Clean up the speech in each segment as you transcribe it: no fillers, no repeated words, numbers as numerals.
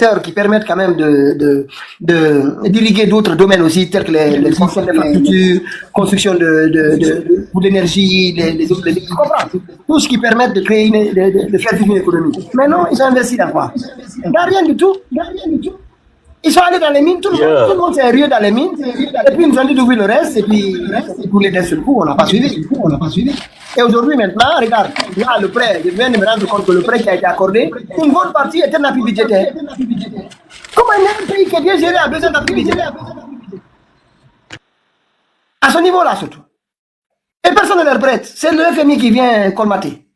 secteurs qui permettent quand même d'irriguer d'autres domaines aussi, tels que les constructions d'infrastructures, construction pour l'énergie, tu comprends? Tout ce qui permet de créer de faire vivre une économie. Mais non, ils ont investi dans quoi? Dans rien du tout. Ils sont allés dans les mines, tout le monde s'est rié dans les mines, et puis ils nous ont dit d'ouvrir le reste, et puis pour les d'un seul coup, on n'a pas suivi. Et aujourd'hui, maintenant, regarde, là, le prêt, je viens de me rendre compte que le prêt qui a été accordé, une bonne partie était un appui budgétaire. Comment un pays qui est bien géré a besoin d'appui budgétaire? À ce niveau-là, surtout. Et personne ne leur prête. C'est le FMI qui vient colmater.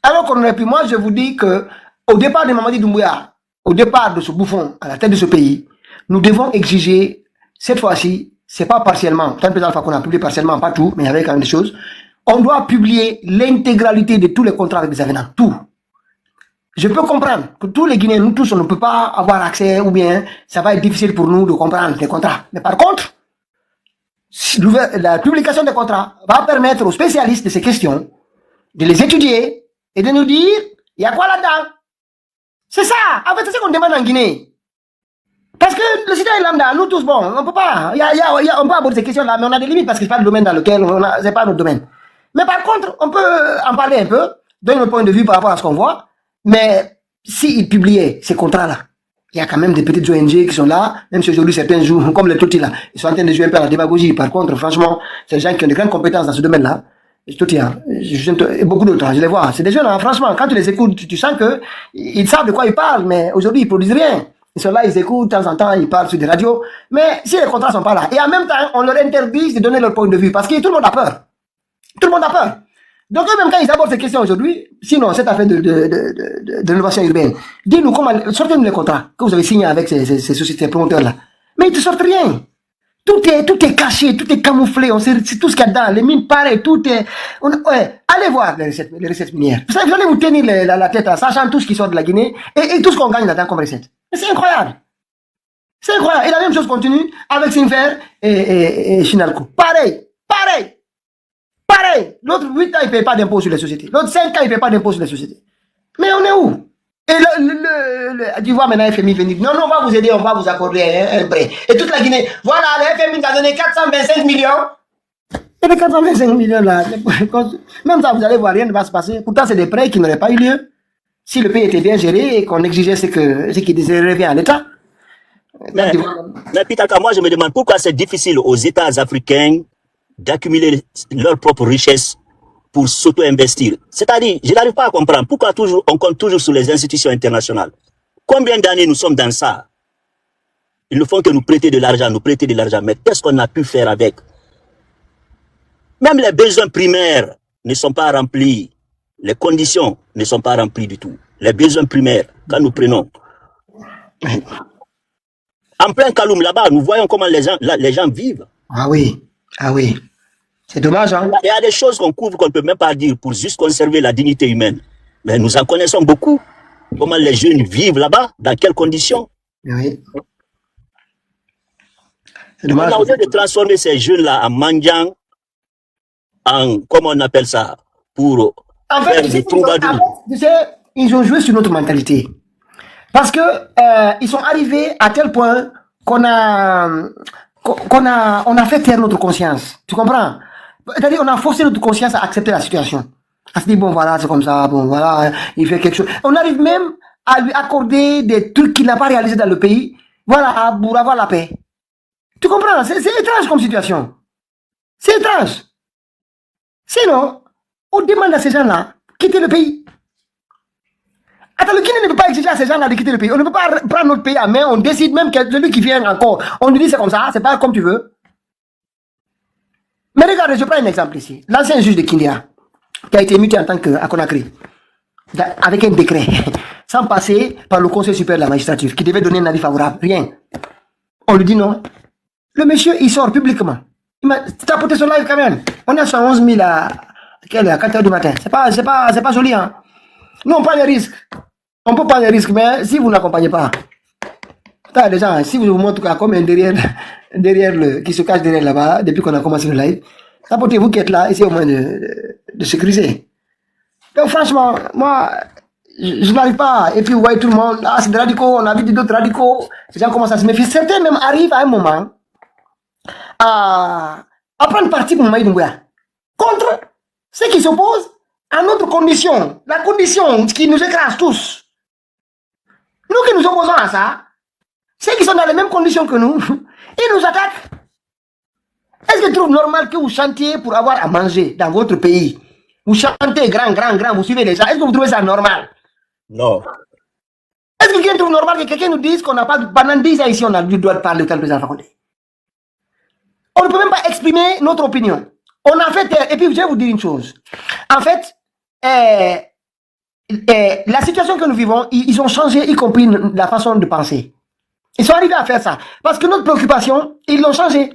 Alors qu'on aurait pu, moi, je vous dis que au départ de Mamadi Doumbouya, au départ de ce bouffon à la tête de ce pays, nous devons exiger, cette fois-ci, c'est pas partiellement, tant que qu'on a publié partiellement, pas tout, mais il y avait quand même des choses, on doit publier l'intégralité de tous les contrats avec des avenants, tout. Je peux comprendre que tous les Guinéens, nous tous, on ne peut pas avoir accès, ou bien ça va être difficile pour nous de comprendre les contrats. Mais par contre, la publication des contrats va permettre aux spécialistes de ces questions de les étudier et de nous dire, il y a quoi là-dedans? C'est ça, en fait, c'est ce qu'on demande en Guinée. Parce que le citoyen lambda, nous tous, bon, on peut pas, on peut aborder ces questions-là, mais on a des limites parce que c'est pas le domaine dans lequel c'est pas notre domaine. Mais par contre, on peut en parler un peu, donner notre point de vue par rapport à ce qu'on voit, mais s'ils publiaient ces contrats-là, il y a quand même des petites ONG qui sont là, même si aujourd'hui certains jouent, comme les Toti là, ils sont en train de jouer un peu à la démagogie. Par contre, franchement, c'est des gens qui ont de grandes compétences dans ce domaine-là. Et beaucoup d'autres, je les vois. C'est des jeunes, hein, franchement, quand tu les écoutes, tu sens que ils savent de quoi ils parlent, mais aujourd'hui, ils produisent rien. Ils sont là, ils écoutent, de temps en temps, ils parlent sur des radios. Mais si les contrats sont pas là, et en même temps, on leur interdit de donner leur point de vue, parce que tout le monde a peur. Tout le monde a peur. Donc, même quand ils abordent ces questions aujourd'hui, sinon, cette affaire de rénovation urbaine, dis-nous comment, sortez-nous les contrats que vous avez signés avec ces sociétés promoteurs-là. Mais ils te sortent rien. Tout est caché, tout est camouflé, on sait tout ce qu'il y a dedans, les mines pareil, tout est, allez voir les recettes minières. Vous allez vous tenir la tête en sachant tout ce qui sort de la Guinée et tout ce qu'on gagne là-dedans comme recette. C'est incroyable. C'est incroyable. Et la même chose continue avec Sinfer et Chinalco. Pareil. L'autre 8 ans, il ne paye pas d'impôt sur les sociétés. L'autre 5 ans, il ne paye pas d'impôt sur les sociétés. Mais on est où? Et tu vois maintenant FMI venir, non, on va vous aider, on va vous accorder un prêt. Et toute la Guinée, voilà, le FMI nous a donné 425 millions. Et les 425 millions là, même ça, vous allez voir, rien ne va se passer. Pourtant, c'est des prêts qui n'auraient pas eu lieu. Si le pays était bien géré et qu'on exigeait ce qui revient à l'État. Mais Pitaka, moi je me demande pourquoi c'est difficile aux États africains d'accumuler leur propre richesse pour s'auto-investir. C'est-à-dire, je n'arrive pas à comprendre pourquoi on compte toujours sur les institutions internationales. Combien d'années nous sommes dans ça? Ils ne font que nous prêter de l'argent, mais qu'est-ce qu'on a pu faire avec? Même les besoins primaires ne sont pas remplis. Les conditions ne sont pas remplies du tout. Les besoins primaires, quand nous prenons. En plein Kaloum, là-bas, nous voyons comment les gens vivent. Ah oui. C'est dommage, hein? Il y a des choses qu'on couvre qu'on ne peut même pas dire pour juste conserver la dignité humaine. Mais nous en connaissons beaucoup. Comment les jeunes vivent là-bas, dans quelles conditions. Oui. C'est dommage. On a osé de transformer ces jeunes-là en mendiants, comment on appelle ça, pour faire des troubadours. Tu sais, ils ont joué sur notre mentalité. Parce que ils sont arrivés à tel point qu'on a fait taire notre conscience. Tu comprends? C'est-à-dire, on a forcé notre conscience à accepter la situation. À se dire, bon, voilà, c'est comme ça, bon, voilà, il fait quelque chose. On arrive même à lui accorder des trucs qu'il n'a pas réalisés dans le pays, voilà, pour avoir la paix. Tu comprends? C'est étrange comme situation. C'est étrange. Sinon, on demande à ces gens-là de quitter le pays. Attends, le Guinée ne peut pas exiger à ces gens-là de quitter le pays. On ne peut pas prendre notre pays à main, on décide même que celui qui vient encore, on lui dit c'est comme ça, c'est pas comme tu veux. Mais regarde, je prends un exemple ici. L'ancien juge de Kindia, qui a été muté en tant qu'à Conakry, avec un décret, sans passer par le Conseil supérieur de la magistrature, qui devait donner un avis favorable. Rien. On lui dit non. Le monsieur, il sort publiquement. Il m'a tapoté son live quand même. On est à 111 000 à 4 h du matin. C'est pas joli, hein. Nous, on prend les risques. On peut prendre les risques, mais si vous n'accompagnez pas, déjà, si vous montrez comme un derrière qui se cache derrière là-bas, depuis qu'on a commencé le live, apportez-vous qui êtes là, essayez au moins de sécuriser. Donc, franchement, moi, je n'arrive pas. Et puis, vous voyez tout le monde, ah, c'est des radicaux, on a vu d'autres radicaux. Les gens commencent à se méfier. Certains même arrivent à un moment à prendre parti pour Maï Doumbouya contre ceux qui s'opposent à notre condition. La condition qui nous écrase tous. Nous qui nous opposons à ça, ceux qui sont dans les mêmes conditions que nous, ils nous attaquent. Est-ce que tu trouves normal que vous chantiez pour avoir à manger dans votre pays? Vous chantez grand, vous suivez les gens. Est-ce que vous trouvez ça normal? Non. Est-ce que quelqu'un trouve normal que quelqu'un nous dise qu'on n'a pas... Pendant 10 ans ici, on a le droit de parler au président Alpha Condé. On ne peut même pas exprimer notre opinion. On a fait... Et puis, je vais vous dire une chose. En fait, la situation que nous vivons, ils ont changé, y compris la façon de penser. Ils sont arrivés à faire ça. Parce que notre préoccupation, ils l'ont changé.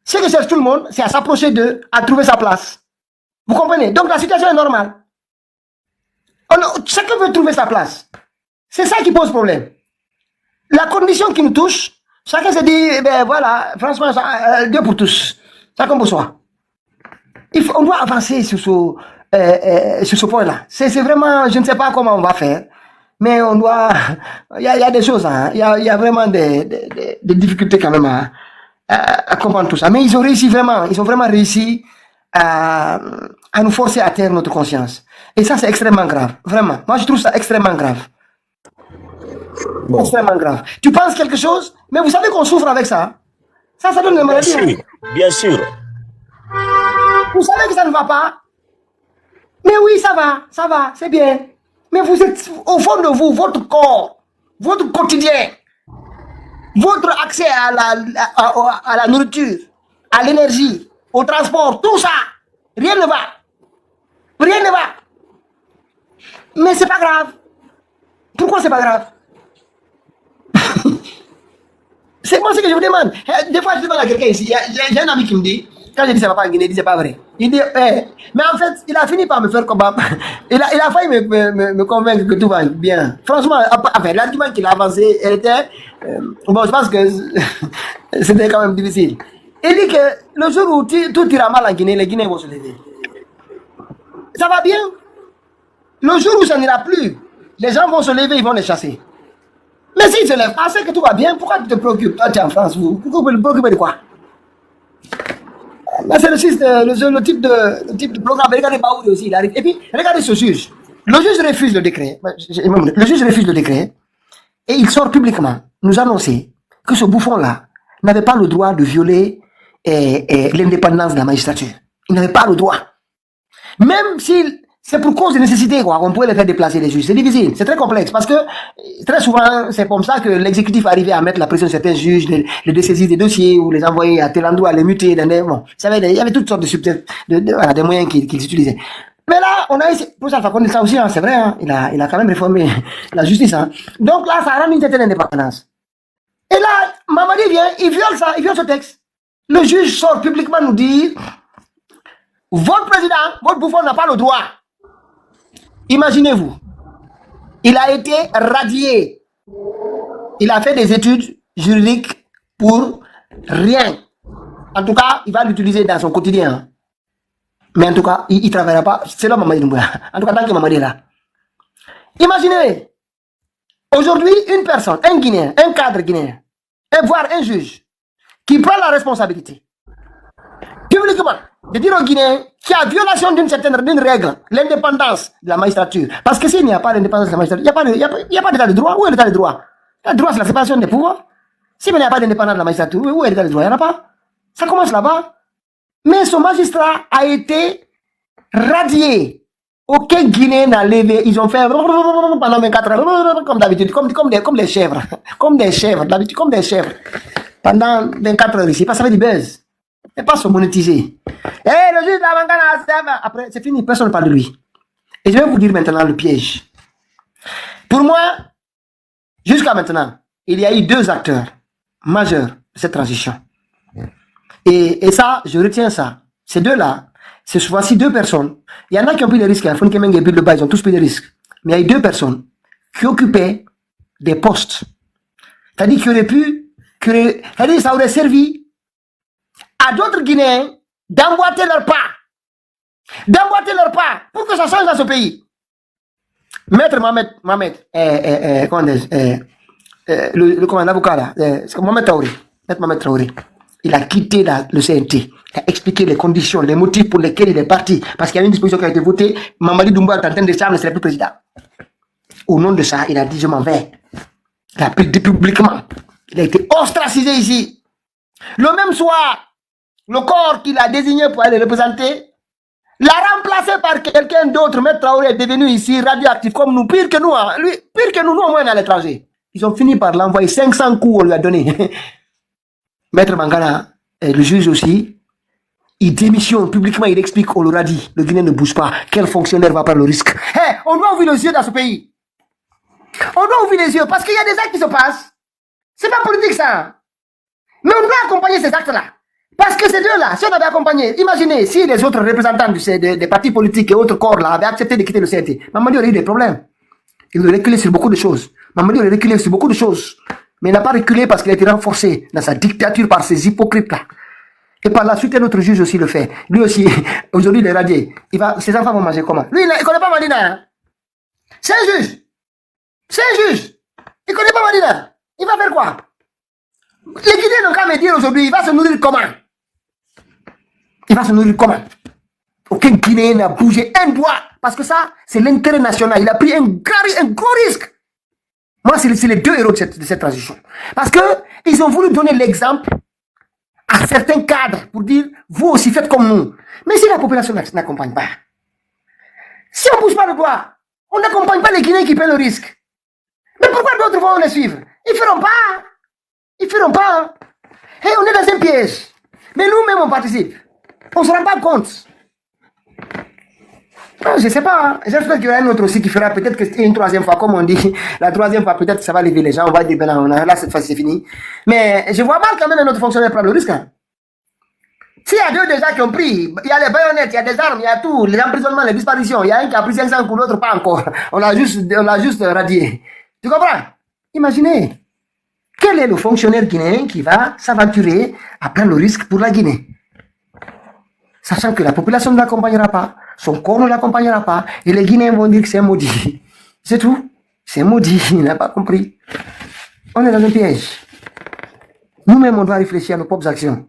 Ce que cherche tout le monde, c'est à s'approcher d'eux, à trouver sa place. Vous comprenez? Donc la situation est normale. Chacun veut trouver sa place. C'est ça qui pose problème. La condition qui nous touche, chacun se dit, ben voilà, franchement, Dieu pour tous. Chacun pour soi. On doit avancer sur ce point-là. C'est vraiment, je ne sais pas comment on va faire, mais on doit... Il y a des choses, hein, il y a vraiment des difficultés quand même à comprendre tout ça. Mais ils ont réussi vraiment, ils ont vraiment réussi à nous forcer à taire notre conscience. Et ça, c'est extrêmement grave. Vraiment. Moi, je trouve ça extrêmement grave. Bon. Extrêmement grave. Tu penses quelque chose, mais vous savez qu'on souffre avec ça. Ça donne des maladies. Bien sûr. Bien sûr. Vous savez que ça ne va pas. Mais oui, ça va, c'est bien. Mais vous êtes, au fond de vous, votre corps, votre quotidien, votre accès à la nourriture, à l'énergie, au transport, tout ça, rien ne va. Rien ne va. Mais c'est pas grave. Pourquoi c'est pas grave? C'est moi ce que je vous demande. Des fois, je demande à quelqu'un ici, j'ai un ami qui me dit, quand je dis ça va pas en Guinée, il dit c'est pas vrai. Il dit, mais en fait, il a fini par me faire combattre. Il a failli me convaincre que tout va bien. Franchement, enfin, l'argument qu'il a avancé était, bon, je pense que c'était quand même difficile. Il dit que le jour où tout ira mal en Guinée, les Guinéens vont se lever. Ça va bien. Le jour où ça n'ira plus, les gens vont se lever, ils vont les chasser. Mais s'ils se lèvent, c'est que tout va bien, pourquoi tu te préoccupes? Toi, tu es en France, pourquoi vous te préoccupez de quoi? C'est le type de programme. Regardez Baoudi aussi, il arrive. Et puis, regardez ce juge. Le juge refuse le décret. Le juge refuse le décret. Et il sort publiquement nous annoncer que ce bouffon-là n'avait pas le droit de violer l'indépendance de la magistrature. Il n'avait pas le droit. Même si c'est pour cause de nécessité, quoi, on pouvait les faire déplacer les juges. C'est difficile, c'est très complexe, parce que très souvent, c'est comme ça que l'exécutif arrivait à mettre la pression sur certains juges, les dessaisir des dossiers, ou les envoyer à tel endroit, les muter, bon, il y avait toutes sortes des moyens qu'ils utilisaient. Mais là, on a essayé, pour ça, ça aussi, hein, c'est vrai, hein, il a quand même réformé la justice, hein. Donc là, ça rend une certaine indépendance. Et là, Mamadi vient, il viole ça, il viole ce texte. Le juge sort publiquement nous dire, votre président, votre bouffon n'a pas le droit. Imaginez-vous, il a été radié. Il a fait des études juridiques pour rien. En tout cas, il va l'utiliser dans son quotidien. Mais en tout cas, il ne travaillera pas. C'est là Mamadi Doumbouya. En tout cas, tant que Mamadi est là. Imaginez, aujourd'hui, une personne, un Guinéen, un cadre guinéen, et voire un juge, qui prend la responsabilité, publiquement, de dire aux Guinéens qu'il y a violation d'une règle, l'indépendance de la magistrature. Parce que s'il n'y a pas d'indépendance de la magistrature, il n'y a pas d'état de droit. Où est l'état de droit? Le droit, c'est la séparation des pouvoirs. S'il n'y a pas d'indépendance de la magistrature, où est l'état de droit? Il n'y en a pas. Ça commence là-bas. Mais son magistrat a été radié. Aucun Guinéen n'a levé. Ils ont fait pendant 24 heures, comme d'habitude, comme des chèvres. Comme des chèvres, d'habitude, comme des chèvres. Pendant 24 heures ici. Parce que ça fait du buzz. Et pas se monétiser. Le juge de la Mangana, après, c'est fini, personne ne parle de lui. Et je vais vous dire maintenant le piège. Pour moi, jusqu'à maintenant, il y a eu 2 acteurs majeurs de cette transition. Et ça, je retiens ça. Ces deux-là, c'est voici 2 personnes. Il y en a qui ont pris des risques. Fonkemeng et Bileba, ils ont tous pris des risques. Mais il y a eu 2 personnes qui occupaient des postes. C'est-à-dire qu'ils auraient pu, c'est-à-dire ça aurait servi à d'autres Guinéens d'emboîter leur pas. D'emboîter leur pas pour que ça change dans ce pays. Maître Mohamed, comment le commandant avocat là, Mohamed Traoré, Maître Mohamed Traoré, il a quitté le CNT. Il a expliqué les conditions, les motifs pour lesquels il est parti. Parce qu'il y a une disposition qui a été votée. Mamadi Doumbouya est en train de ça, ne serait plus président. Au nom de ça, il a dit je m'en vais. Il a pris publiquement. Il a été ostracisé ici. Le même soir, le corps qu'il a désigné pour aller représenter l'a remplacé par quelqu'un d'autre. Maître Traoré est devenu ici radioactif comme nous, pire que nous. Hein. Lui, pire que nous, au moins à l'étranger. Ils ont fini par l'envoyer 500 coups, on lui a donné. Maître Mangala, le juge aussi, il démissionne publiquement, il explique, on leur a dit, le Guinéen ne bouge pas, quel fonctionnaire va prendre le risque? Hey, on doit ouvrir les yeux dans ce pays. On doit ouvrir les yeux, parce qu'il y a des actes qui se passent. C'est pas politique ça. Mais on doit accompagner ces actes-là. Parce que ces deux-là, si on avait accompagné, imaginez si les autres représentants des partis politiques et autres corps là avaient accepté de quitter le CNT, Mamadi aurait eu des problèmes. Il aurait reculé sur beaucoup de choses. Mamadi aurait reculé sur beaucoup de choses. Mais il n'a pas reculé parce qu'il a été renforcé dans sa dictature par ces hypocrites-là. Et par la suite, un autre juge aussi le fait. Lui aussi, aujourd'hui, il est radié. Ses enfants vont manger comment? Lui, il ne connaît pas Madina. Hein? C'est un juge. C'est un juge. Il ne connaît pas Madina. Il va faire quoi? Les Guinéens n'ont qu'à me dire aujourd'hui, il va se nourrir comment? Il va se nourrir comment? Aucun Guinéen n'a bougé un doigt. Parce que ça, c'est l'intérêt national. Il a pris un gros risque. Moi, c'est les deux héros de cette transition. Parce qu'ils ont voulu donner l'exemple à certains cadres pour dire, vous aussi faites comme nous. Mais si la population n'accompagne pas, si on ne bouge pas le doigt, on n'accompagne pas les Guinéens qui prennent le risque. Mais pourquoi d'autres vont les suivre? Ils ne feront pas. Ils ne feront pas. Et on est dans un piège. Mais nous-mêmes, on participe. On ne se rend pas compte. Non, je ne sais pas. Hein. J'espère qu'il y aura un autre aussi qui fera peut-être une troisième fois, comme on dit. La troisième fois, peut-être ça va lever les gens. On va dire, ben non, là, cette fois-ci, c'est fini. Mais je vois mal quand même un autre fonctionnaire prendre le risque. Hein. S'il y a deux déjà qui ont pris, il y a les baïonnettes, il y a des armes, il y a tout, les emprisonnements, les disparitions. Il y a un qui a pris 500 coups, l'autre pas encore. On l'a juste radié. Tu comprends? Imaginez. Quel est le fonctionnaire guinéen qui va s'aventurer à prendre le risque pour la Guinée? Sachant que la population ne l'accompagnera pas, son corps ne l'accompagnera pas, et les Guinéens vont dire que c'est un maudit. C'est tout. C'est maudit, il n'a pas compris. On est dans un piège. Nous-mêmes, on doit réfléchir à nos propres actions.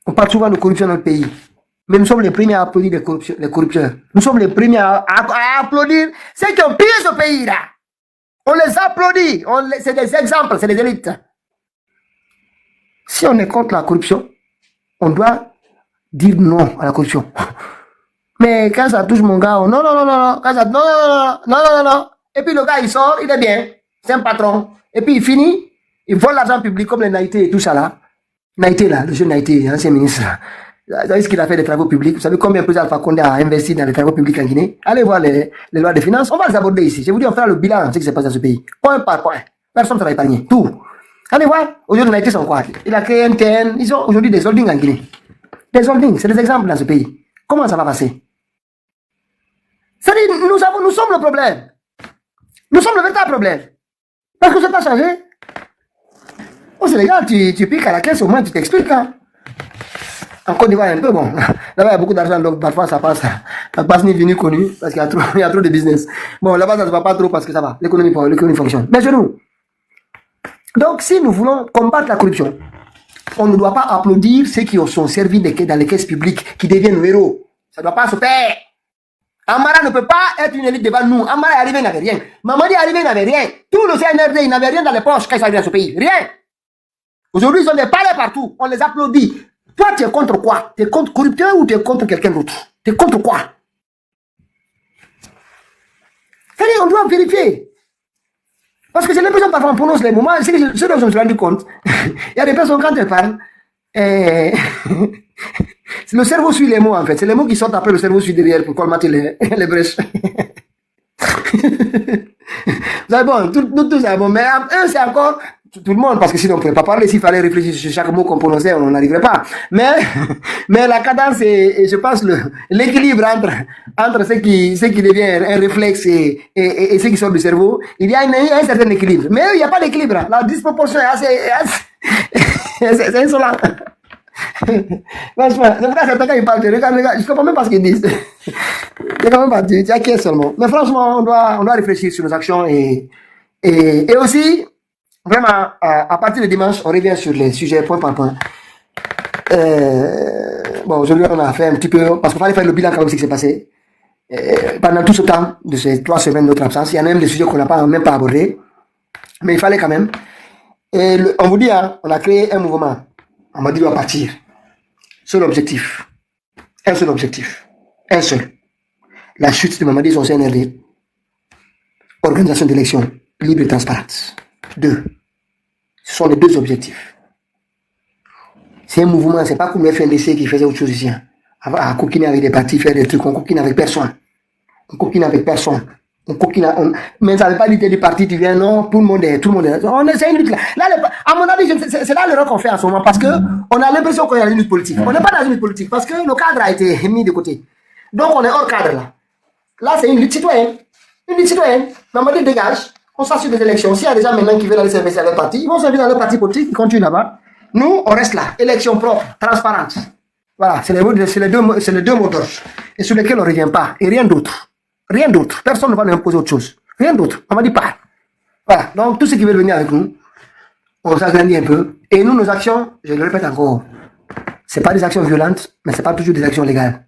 On parle souvent de corruption dans le pays. Mais nous sommes les premiers à applaudir les corrupteurs. Nous sommes les premiers à applaudir ceux qui ont pillé ce pays-là. On les applaudit. C'est des exemples, c'est des élites. Si on est contre la corruption, on doit dire non à la corruption. Mais quand ça touche mon gars, non. Quand ça, non. Et puis le gars, il sort, il est bien. C'est un patron. Et puis il finit, il vole l'argent public comme les Naïté et tout ça là. Naïté là, le jeune Naïté, ancien ministre là. Vous savez ce qu'il a fait des travaux publics? Vous savez combien le président Alpha Condé a investi dans les travaux publics en Guinée? Allez voir les lois de finances. On va les aborder ici. Je vous dis, on fera le bilan de ce qui se passe dans ce pays. Point par point. Personne ne sera épargné. Tout. Allez voir. Aujourd'hui, Naïté sont quoi? Il a créé un TN. Ils ont aujourd'hui des holdings en Guinée. Des holdings, c'est des exemples dans ce pays. Comment ça va passer? C'est-à-dire, nous sommes le problème. Nous sommes le véritable problème. Parce que ça n'a pas changé. Au Sénégal, tu piques à la caisse, au moins tu t'expliques. Hein. En Côte d'Ivoire, un peu bon. Là-bas, il y a beaucoup d'argent, donc parfois ça passe ni venu connu, parce qu'il y a trop de business. Bon, là-bas, ça ne se va pas trop parce que ça va. L'économie fonctionne. Mais chez nous. Donc, si nous voulons combattre la corruption, on ne doit pas applaudir ceux qui sont servis dans les caisses publiques, qui deviennent nos héros. Ça ne doit pas se faire. Amara ne peut pas être une élite devant nous. Amara est arrivé, il n'avait rien. Mamadi est arrivé, il n'avait rien. Tout le CNRD, il n'avait rien dans les poches quand ils sont arrivés dans ce pays. Rien. Aujourd'hui, ils ont des palais partout. On les applaudit. Toi, tu es contre quoi? Tu es contre corrupteur ou tu es contre quelqu'un d'autre? Tu es contre quoi? C'est-à-dire, on doit vérifier. Parce que j'ai l'impression parfois on prononce les mots. Ce dont je me suis rendu compte, il y a des personnes quand elles parlent, le cerveau suit les mots en fait. C'est les mots qui sortent après, le cerveau suit derrière pour colmater les brèches. Vous savez, bon, tout ça, bon, mais eux, c'est encore tout le monde, parce que sinon on ne pourrait pas parler. S'il fallait réfléchir sur chaque mot qu'on prononçait, on n'arriverait pas. Mais la cadence et je pense l'équilibre entre ce qui devient un réflexe et ce qui sort du cerveau, il y a un certain équilibre. Mais il n'y a pas d'équilibre. La disproportion est assez c'est insolent. Franchement, c'est pourquoi certains quand ils parlent, regarde, je comprends même pas ce qu'ils disent. Je comprends même pas, tu inquiètes seulement. Mais franchement, on doit réfléchir sur nos actions et aussi, vraiment, à partir de dimanche, on revient sur les sujets point par point. Bon, aujourd'hui, on a fait un petit peu, parce qu'il fallait faire le bilan quand même de ce qui s'est passé. Pendant tout ce temps, de ces 3 semaines de notre absence, il y a même des sujets qu'on n'a même pas abordés, mais il fallait quand même. Et on vous dit, hein, on a créé un mouvement. On m'a dit, on va partir. Seul objectif. Un seul objectif. Un seul. La chute de Mamadi son CNRD. Organisation d'élections libre et transparente. 2. Ce sont les 2 objectifs. C'est un mouvement, c'est pas comme le FNDC qui faisait autre chose ici. Hein. À coquiner avec des partis, faire des trucs, on coquine avec personne. On coquine avec personne. Mais ça ne veut pas dire du parti, tu viens, non, tout le monde est. C'est une lutte là. À mon avis, c'est là l'erreur qu'on fait en ce moment, parce que on a l'impression qu'on est dans une lutte politique. On n'est pas dans une lutte politique, parce que le cadre a été mis de côté. Donc on est hors cadre là. Là, c'est une lutte citoyenne. Une lutte citoyenne. Mamadi dégage, on s'assure des élections. S'il y a des gens maintenant qui veulent aller servir à leur parti, ils vont servir dans leur parti politique, ils continuent là-bas. Nous, on reste là. Élection propre, transparente. Voilà, c'est les deux mots d'ordre. Et sur lesquels on ne revient pas. Et rien d'autre. Rien d'autre. Personne ne va nous imposer autre chose. Rien d'autre. On m'a dit pas. Voilà. Donc, tous ceux qui veulent venir avec nous, on s'agrandit un peu. Et nous, nos actions, je le répète encore, c'est pas des actions violentes, mais c'est pas toujours des actions légales.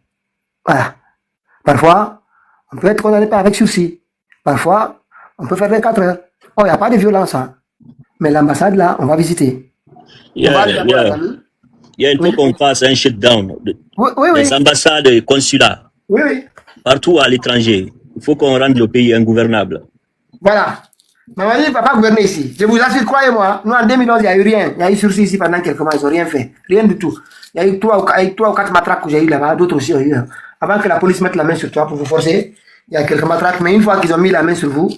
Voilà. Parfois, on peut être condamné avec sursis. Parfois, on peut faire 24 heures. Oh, il n'y a pas de violence, hein. Mais l'ambassade, là, on va visiter. Il faut qu'on fasse un shutdown des ambassades et consulats. Oui. Partout à l'étranger. Il faut qu'on rende le pays ingouvernable. Voilà. Mamadi ne va pas gouverner ici. Je vous assure, croyez-moi, nous en 2011, il n'y a eu rien. Il y a eu sursis ici pendant quelques mois, ils n'ont rien fait. Rien du tout. Il y a eu 3 ou 4 matraques que j'ai eu là-bas, d'autres aussi ont eu. Avant que la police mette la main sur toi pour vous forcer, il y a quelques matraques, mais une fois qu'ils ont mis la main sur vous,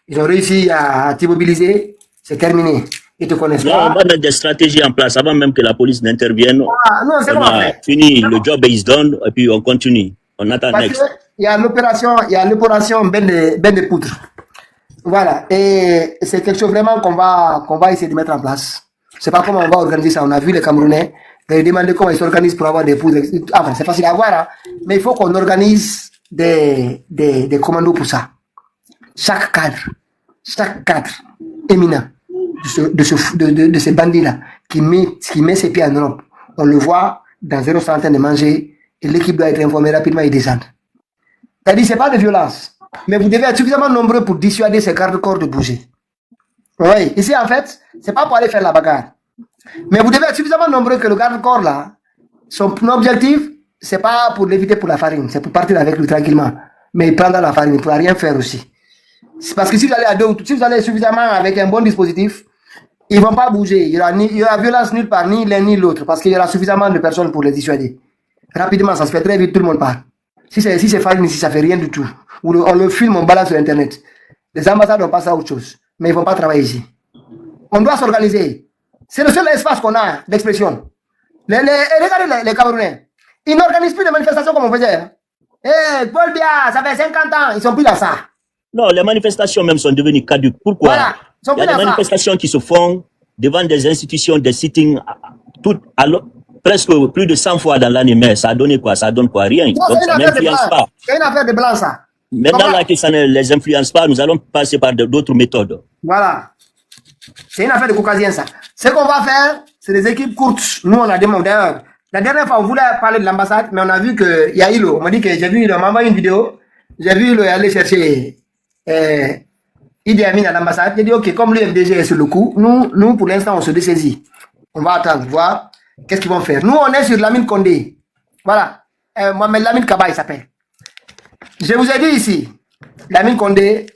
ils ont réussi à t'immobiliser, c'est terminé. Ils te connaissent pas. On va mettre des stratégies en place avant même que la police n'intervienne. Non, c'est on a fini, le job is done, et puis on continue. On attend next. Il y a l'opération Ben de Poutre. Voilà. Et c'est quelque chose vraiment qu'on va essayer de mettre en place. C'est pas comment on va organiser ça. On a vu les Camerounais. Ils demandent comment ils s'organisent pour avoir des poudres. Enfin, c'est facile à voir, hein. Mais il faut qu'on organise des commandos pour ça. Chaque cadre éminent de ces bandits-là qui met ses pieds en Europe, on le voit dans 0 centaine de manger et l'équipe doit être informée rapidement et descendre. C'est-à-dire, c'est pas de violence, mais vous devez être suffisamment nombreux pour dissuader ces gardes-corps de bouger. Oui, ici en fait, c'est pas pour aller faire la bagarre. Mais vous devez être suffisamment nombreux que le garde-corps là, son objectif, c'est pas pour l'éviter pour la farine, c'est pour partir avec lui tranquillement. Mais il prendra la farine, il ne pourra rien faire aussi. C'est parce que si vous allez à deux, si vous allez suffisamment avec un bon dispositif, ils ne vont pas bouger. Il y aura violence nulle part, ni l'un ni l'autre, parce qu'il y aura suffisamment de personnes pour les dissuader. Rapidement, ça se fait très vite, tout le monde part. Si c'est farine ici, ça ne fait rien du tout. On le filme, on balance sur Internet. Les ambassades n'ont pas ça autre chose. Mais ils ne vont pas travailler ici. On doit s'organiser. C'est le seul espace qu'on a d'expression. Regardez les Camerounais. Ils n'organisent plus de manifestations comme on faisait. Paul Biya, ça fait 50 ans, ils ne sont plus dans ça. Non, les manifestations même sont devenues caduques. Pourquoi? Voilà, il y a des manifestations qui se font devant des institutions, des sittings, presque plus de 100 fois dans l'année, mais ça a donné quoi? Ça donne quoi? Rien. Non, donc ça n'influence pas. C'est une affaire de blanc, ça. Maintenant, là, que ça ne les influence pas, nous allons passer par d'autres méthodes. Voilà. C'est une affaire de caucasien, ça. Ce qu'on va faire, c'est des équipes courtes. Nous, on a demandé. La dernière fois, on voulait parler de l'ambassade, mais on a vu qu'il y a Hilo. On m'a dit que on m'a envoyé une vidéo. J'ai vu Hilo aller chercher Idi Amin à l'ambassade. J'ai dit, OK, comme l'UFDG est sur le coup, nous pour l'instant, on se dessaisit. On va attendre, voir qu'est-ce qu'ils vont faire. Nous, on est sur Lamine Condé. Voilà. Mohamed Lamine Kaba, il s'appelle. Je vous ai dit ici, Lamine Condé,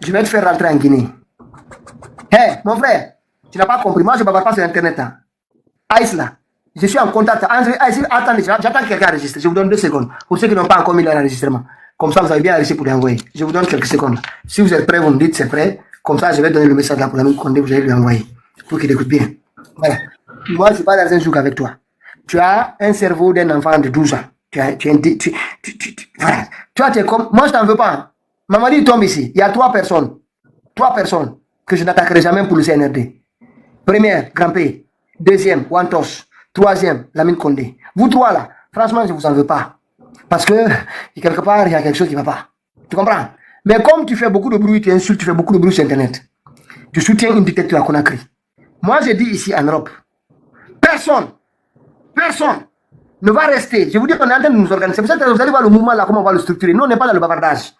je vais te faire rentrer en Guinée. Hé, mon frère, tu n'as pas compris. Moi, je ne parle pas sur Internet. Hein. Aïs, là, je suis en contact. Attendez, j'attends que quelqu'un enregistre. Je vous donne 2 secondes. Pour ceux qui n'ont pas encore mis l'enregistrement. Comme ça, vous avez bien enregistré pour l'envoyer. Je vous donne quelques secondes. Si vous êtes prêts, vous me dites c'est prêt. Comme ça, je vais donner le message là pour Lamine Condé, vous allez lui envoyer. Pour qu'il écoute bien. Voilà. Moi, je ne suis pas dans un jour avec toi. Tu as un cerveau d'un enfant de 12 ans. Voilà. Toi, tu es comme. Moi, je t'en veux pas. Hein. Mamadi tombe ici. Il y a 3 personnes. 3 personnes que je n'attaquerai jamais pour le CNRD. Première, Grand P. Deuxième, Wantos. Troisième, Lamine Condé. Vous trois là, franchement, je ne vous en veux pas. Parce que, quelque part, il y a quelque chose qui ne va pas. Tu comprends? Mais comme tu fais beaucoup de bruit, tu insultes, tu fais beaucoup de bruit sur Internet. Tu soutiens une dictature à Conakry. Moi, j'ai dit ici en Europe, personne ne va rester. Je vous dis qu'on est en train de nous organiser. C'est pour ça que vous allez voir le mouvement là, comment on va le structurer. Nous, on n'est pas dans le bavardage.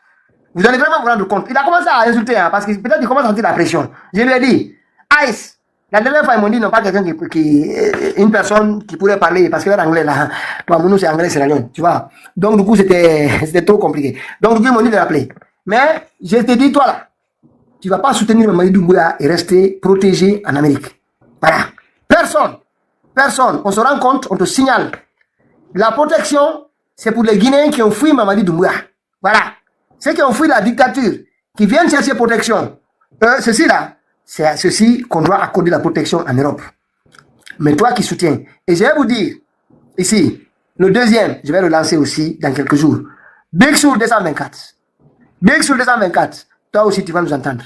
Vous allez vraiment vous rendre compte. Il a commencé à insulter, hein, parce que peut-être qu'il commence à sentir la pression. Je lui ai dit, Ice, la dernière fois, ils m'ont dit, non, pas quelqu'un une personne qui pourrait parler, parce que leur anglais là, toi, nous, c'est anglais, c'est la langue, tu vois. Donc, du coup, c'était trop compliqué. Donc, du coup, ils m'ont dit de l'appeler. Mais, je te dis, toi là, tu ne vas pas soutenir Mamadi Doumbouya et rester protégé en Amérique. Voilà. Personne. On se rend compte, on te signale. La protection, c'est pour les Guinéens qui ont fui Mamadi Doumbouya. Voilà. Ceux qui ont fui la dictature, qui viennent chercher protection. Ceci là, c'est à ceci qu'on doit accorder la protection en Europe. Mais toi qui soutiens, et je vais vous dire, ici, le deuxième, je vais le lancer aussi dans quelques jours. Big Soul 224. Big Soul 224. Toi aussi, tu vas nous entendre.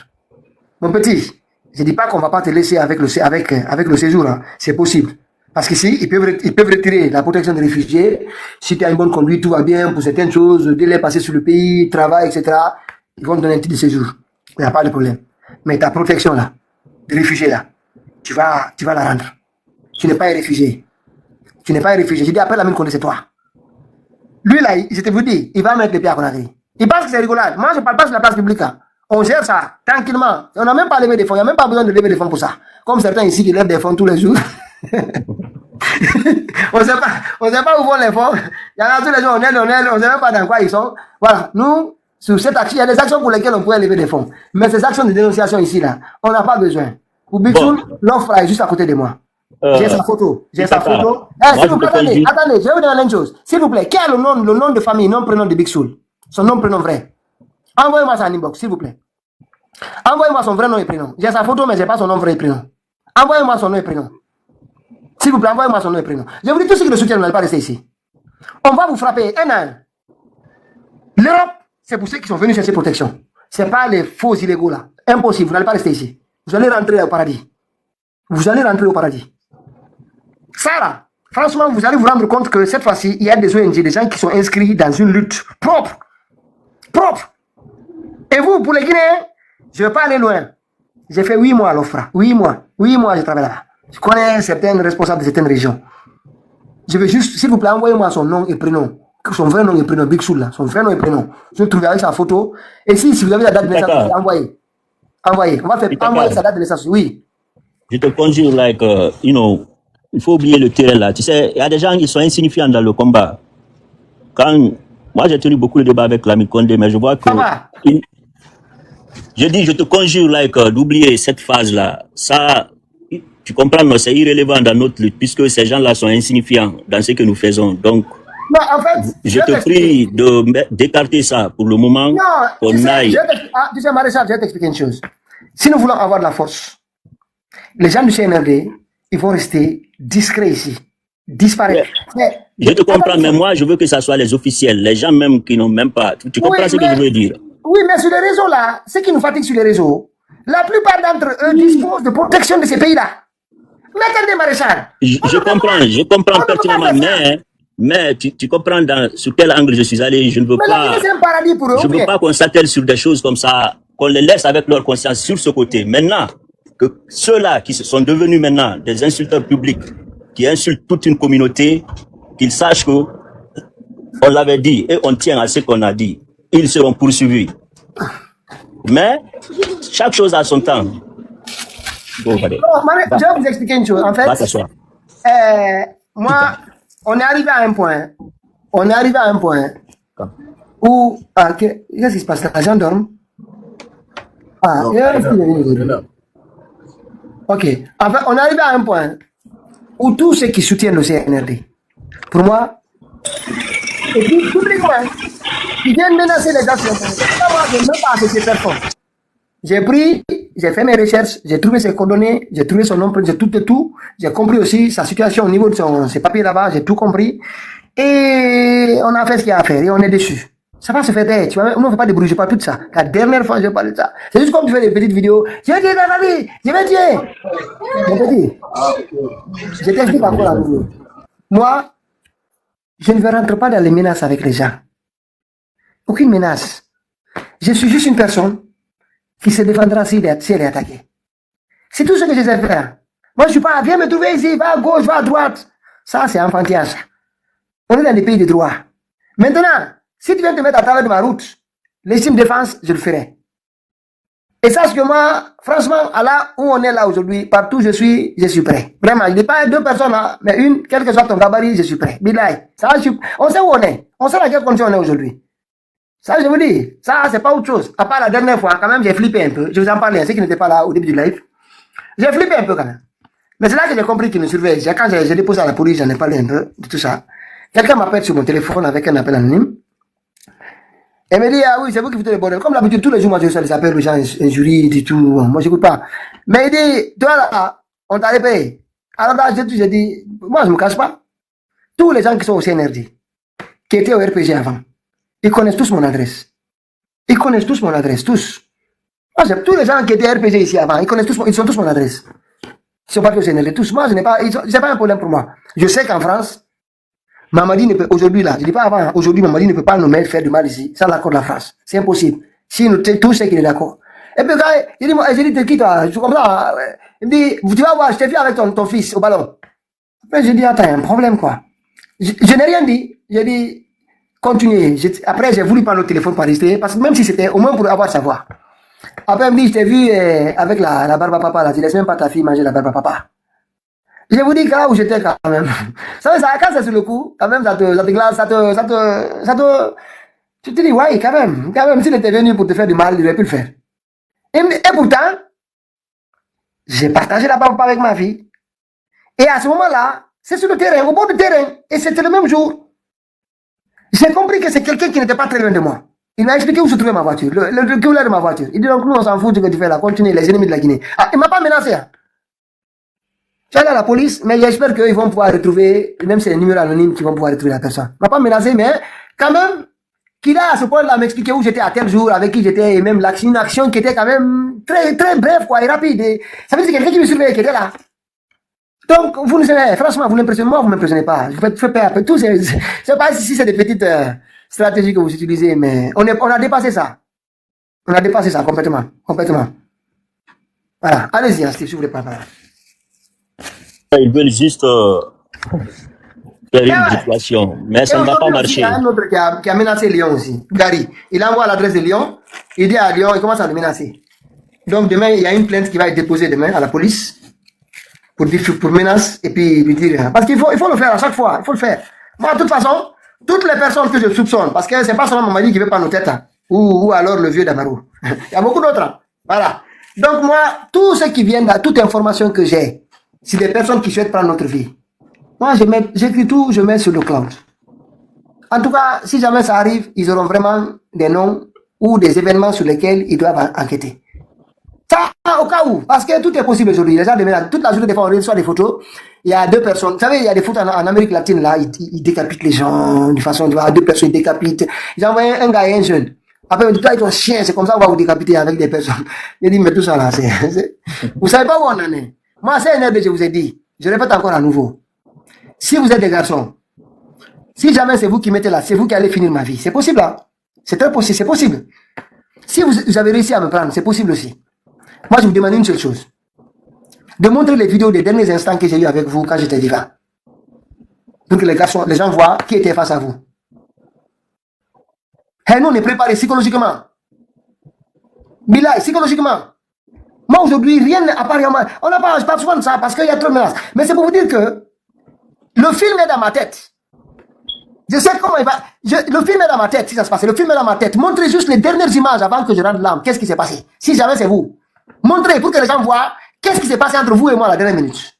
Mon petit, je ne dis pas qu'on ne va pas te laisser avec le séjour. Hein. C'est possible. Parce qu'ici, ils peuvent retirer la protection des réfugiés. Si tu as une bonne conduite, tout va bien pour certaines choses, délai passé sur le pays, travail, etc. Ils vont te donner un titre de séjour. Il n'y a pas de problème. Mais ta protection là, des réfugiés là, tu vas la rendre. Tu n'es pas un réfugié. Tu n'es pas un réfugié. Je dis, appelle Lamine Condé, c'est toi. Lui là, je te vous dis, il va mettre les pieds à Conakry. Il pense que c'est rigolade. Moi, je ne parle pas sur la place publique. Hein. On gère ça tranquillement. On n'a même pas levé des fonds. Il n'y a même pas besoin de lever des fonds pour ça. Comme certains ici qui lèvent des fonds tous les jours. On ne sait pas où vont les fonds. Il y en a tous les jours, on aide, on ne sait même pas dans quoi ils sont. Voilà. Nous, sur cette action, il y a des actions pour lesquelles on pourrait lever des fonds. Mais ces actions de dénonciation ici, là, on n'a pas besoin. Pour Big Soul, l'offre est juste à côté de moi. J'ai sa photo. S'il vous plaît, attendez, je vais vous demander une chose. S'il vous plaît, quel est le nom de famille, nom, prénom de Big Soul? Son nom, prénom vrai. Envoyez-moi ça en inbox, s'il vous plaît. Envoyez-moi son vrai nom et prénom. J'ai sa photo, mais je n'ai pas son nom vrai et prénom. Envoyez-moi son nom et prénom. S'il vous plaît, envoyez-moi son nom et prénom. Je vous dis, tous ceux qui le soutiennent, vous n'allez pas rester ici. On va vous frapper un an. L'Europe, c'est pour ceux qui sont venus chercher protection. Ce n'est pas les faux illégaux là. Impossible, vous n'allez pas rester ici. Vous allez rentrer au paradis. Vous allez rentrer au paradis. Ça là, franchement, vous allez vous rendre compte que cette fois-ci, il y a des ONG, des gens qui sont inscrits dans une lutte propre. Et vous, pour les Guinéens, je ne vais pas aller loin. J'ai fait 8 mois à l'OFRA. 8 mois, je travaille là-bas. Je connais certains responsables de certaines régions. Je vais juste, s'il vous plaît, envoyez-moi son nom et prénom. Son vrai nom et prénom, Big Soul là. Son vrai nom et prénom. Je vais trouver avec sa photo. Et si vous avez la date de naissance, envoyez. On va faire envoyer sa date de naissance. Oui. Je te conjure, il faut oublier le terrain là. Tu sais, il y a des gens qui sont insignifiants dans le combat. Moi, j'ai tenu beaucoup de débats avec Lamine Condé, mais je vois que... Je dis, je te conjure, d'oublier cette phase-là. Ça, tu comprends, non, c'est irrélevant dans notre lutte, puisque ces gens-là sont insignifiants dans ce que nous faisons. Donc, non, en fait, je te prie d'écarter ça pour le moment. Non, tu sais, Maréchal, je vais t'expliquer une chose. Si nous voulons avoir de la force, les gens du CNRD, ils vont rester discrets ici, disparaître. Je te comprends, mais moi, je veux que ça soit les officiels, les gens même qui n'ont même pas... Tu comprends ce que je veux dire? Oui, mais sur les réseaux là, ce qui nous fatigue sur les réseaux, la plupart d'entre eux disposent de protection de ces pays-là. Mais attendez, Maréchal. Je comprends pertinemment, mais tu comprends sur quel angle je suis allé. Je ne veux pas... c'est un paradis pour eux. Je ne veux pas qu'on s'attelle sur des choses comme ça, qu'on les laisse avec leur conscience sur ce côté. Maintenant, que ceux-là qui sont devenus maintenant des insulteurs publics, qui insultent toute une communauté, qu'ils sachent que on l'avait dit et on tient à ce qu'on a dit. Ils seront poursuivis. Mais chaque chose a son temps. Bon, je vais vous expliquer une chose. En fait, moi, on est arrivé à un point. Où... qu'est-ce qui se passe là? Les gens dorment. Ok. En fait, on est arrivé à un point où tous ceux qui soutiennent le CNRD, pour moi, et puis publiquement, ils viennent menacer les gens sur Internet. Moi, je ne veux pas associer personne. J'ai fait mes recherches, j'ai trouvé ses coordonnées, j'ai trouvé son nom, j'ai tout. J'ai compris aussi sa situation au niveau de ses papiers là-bas, j'ai tout compris. Et on a fait ce qu'il y a à faire et on est déçus. Ça va se faire, tu vois, on ne fait pas de bruit, je parle plus de ça. La dernière fois, je parlais de ça. C'est juste comme tu fais des petites vidéos. Je vais tuer ta famille, je vais tuer. Mon petit, je t'explique encore la vidéo. moi, je ne rentre pas dans les menaces avec les gens. Aucune menace. Je suis juste une personne qui se défendra si elle est attaquée. C'est tout ce que je sais faire. Moi, je suis pas, viens me trouver ici, va à gauche, va à droite. Ça, c'est enfantillage. On est dans des pays de droit. Maintenant, si tu viens te mettre à travers de ma route, légitime défense, je le ferai. Et sache que moi, franchement, à là où on est là aujourd'hui, partout je suis prêt. Vraiment, je dis pas deux personnes là, mais une, quel que soit ton gabarit, je suis prêt. Bilaï. Ça, on sait où on est. On sait dans quelle condition on est aujourd'hui. Ça, je vous dis, ça, c'est pas autre chose. À part la dernière fois, quand même, j'ai flippé un peu. Je vous en parlais, ceux qui n'étaient pas là au début du live. J'ai flippé un peu quand même. Mais c'est là que j'ai compris qu'ils nous surveillent. Quand j'ai déposé à la police, j'en ai parlé un peu de tout ça. Quelqu'un m'appelle sur mon téléphone avec un appel anonyme. Et me dit, ah oui, c'est vous qui faites le bordel. Comme d'habitude, tous les jours, moi, je reçois des appels, les gens injurient et tout. Moi, j'écoute pas. Mais il dit, toi là, on t'a repayé. Alors là, j'ai dit, moi, je me cache pas. Tous les gens qui sont au CNRD, qui étaient au RPG avant, ils connaissent tous mon adresse. Ils connaissent tous mon adresse, tous. Moi, tous les gens qui étaient RPG ici avant, ils sont tous mon adresse. Ils sont pas au CNRD, tous. Moi, c'est pas un problème pour moi. Je sais qu'en France, Mamadi ne peut, aujourd'hui là, je dis pas avant, aujourd'hui Mamadi ne peut pas nous mettre faire du mal ici, sans l'accord de la France. C'est impossible. Si nous, tout c'est qu'il est d'accord. Et puis quand il dit, moi, j'ai dit, t'es qui toi? Je comprends. Il me dit, tu vas voir, je t'ai vu avec ton fils au ballon. Après, j'ai dit, attends, il y a un problème quoi. Je n'ai rien dit. J'ai dit, continuez. Après, j'ai voulu prendre le téléphone pour rester, parce que même si c'était au moins pour avoir sa voix. Après, il me dit, je t'ai vu avec la barbe à papa là, tu laisses même pas ta fille manger la barbe à papa. Je vous dis que là où j'étais quand même. Ça, quand c'est sur le coup, quand même, ça te glace, tu te dis, ouais, quand même, s'il était venu pour te faire du mal, il aurait pu le faire. Et pourtant, j'ai partagé la barbe avec ma fille. Et à ce moment-là, c'est sur le terrain, au bord du terrain. Et c'était le même jour. J'ai compris que c'est quelqu'un qui n'était pas très loin de moi. Il m'a expliqué où se trouvait ma voiture, le couleur de ma voiture. Il dit donc, nous, on s'en fout de ce que tu fais là, continue, les ennemis de la Guinée. Ah, il m'a pas menacé. Hein. J'allais à la police, mais j'espère qu'ils vont pouvoir retrouver, même si c'est un numéro anonyme, qu'ils vont pouvoir retrouver la personne. Il m'a pas menacé, mais quand même, qu'il a à ce point-là m'expliquer où j'étais à tel jour, avec qui j'étais, et même une action qui était quand même très, très brève, quoi, et rapide. Et ça veut dire que quelqu'un qui me surveillait, qui était là. Donc, vous ne savez, franchement, vous n'impressionnez moi, vous ne m'impressionnez pas. Je fais peur. Tout, c'est pas si c'est des petites stratégies que vous utilisez, mais on a dépassé ça. On a dépassé ça complètement. Complètement. Voilà. Allez-y, Steve, si vous voulez pas parler. Ils veulent juste faire une situation, mais ça ne va pas marcher. Il y a un autre qui a menacé Lyon aussi, Gary. Il envoie l'adresse de Lyon, il dit à Lyon, il commence à le menacer. Donc demain, il y a une plainte qui va être déposée demain à la police pour menace et puis lui dire. Parce qu'il faut le faire à chaque fois, il faut le faire. Moi, de toute façon, toutes les personnes que je soupçonne, parce que c'est pas seulement Mamadi qui veut pas nos têtes, hein, ou alors le vieux d'Amarou. Il y a beaucoup d'autres. Hein. Voilà. Donc moi, tout ce qui vient de toute information que j'ai, c'est des personnes qui souhaitent prendre notre vie. Moi, j'écris tout, je mets sur le cloud. En tout cas, si jamais ça arrive, ils auront vraiment des noms ou des événements sur lesquels ils doivent enquêter. Ça, au cas où, parce que tout est possible aujourd'hui. Les gens, toute la journée, des fois, on reçoit des photos. Il y a deux personnes. Vous savez, il y a des photos en Amérique latine, là, ils décapitent les gens de façon, tu vois, deux personnes, ils décapitent. Ils envoient un gars et un jeune. Après, ils disent, toi, ton chien, c'est comme ça, on va vous décapiter avec des personnes. Je dis, mais tout ça, là, vous savez pas où on en est. Moi, c'est un je vous ai dit, je répète encore à nouveau. Si vous êtes des garçons, si jamais c'est vous qui mettez là, c'est vous qui allez finir ma vie. C'est possible, hein? C'est très possible, c'est possible. Si vous avez réussi à me prendre, c'est possible aussi. Moi, je vous demande une seule chose. De montrer les vidéos des derniers instants que j'ai eu avec vous quand j'étais vivant. Pour que les gens voient qui était face à vous. Et nous, on est préparés psychologiquement. Bilal, psychologiquement. Moi, aujourd'hui, rien à part, on n'a pas, je parle souvent de ça parce qu'il y a trop de menaces. Mais c'est pour vous dire que le film est dans ma tête. Je sais comment il va. Le film est dans ma tête, si ça se passe. Le film est dans ma tête. Montrez juste les dernières images avant que je rentre l'âme. Qu'est-ce qui s'est passé? Si jamais c'est vous. Montrez pour que les gens voient qu'est-ce qui s'est passé entre vous et moi la dernière minute.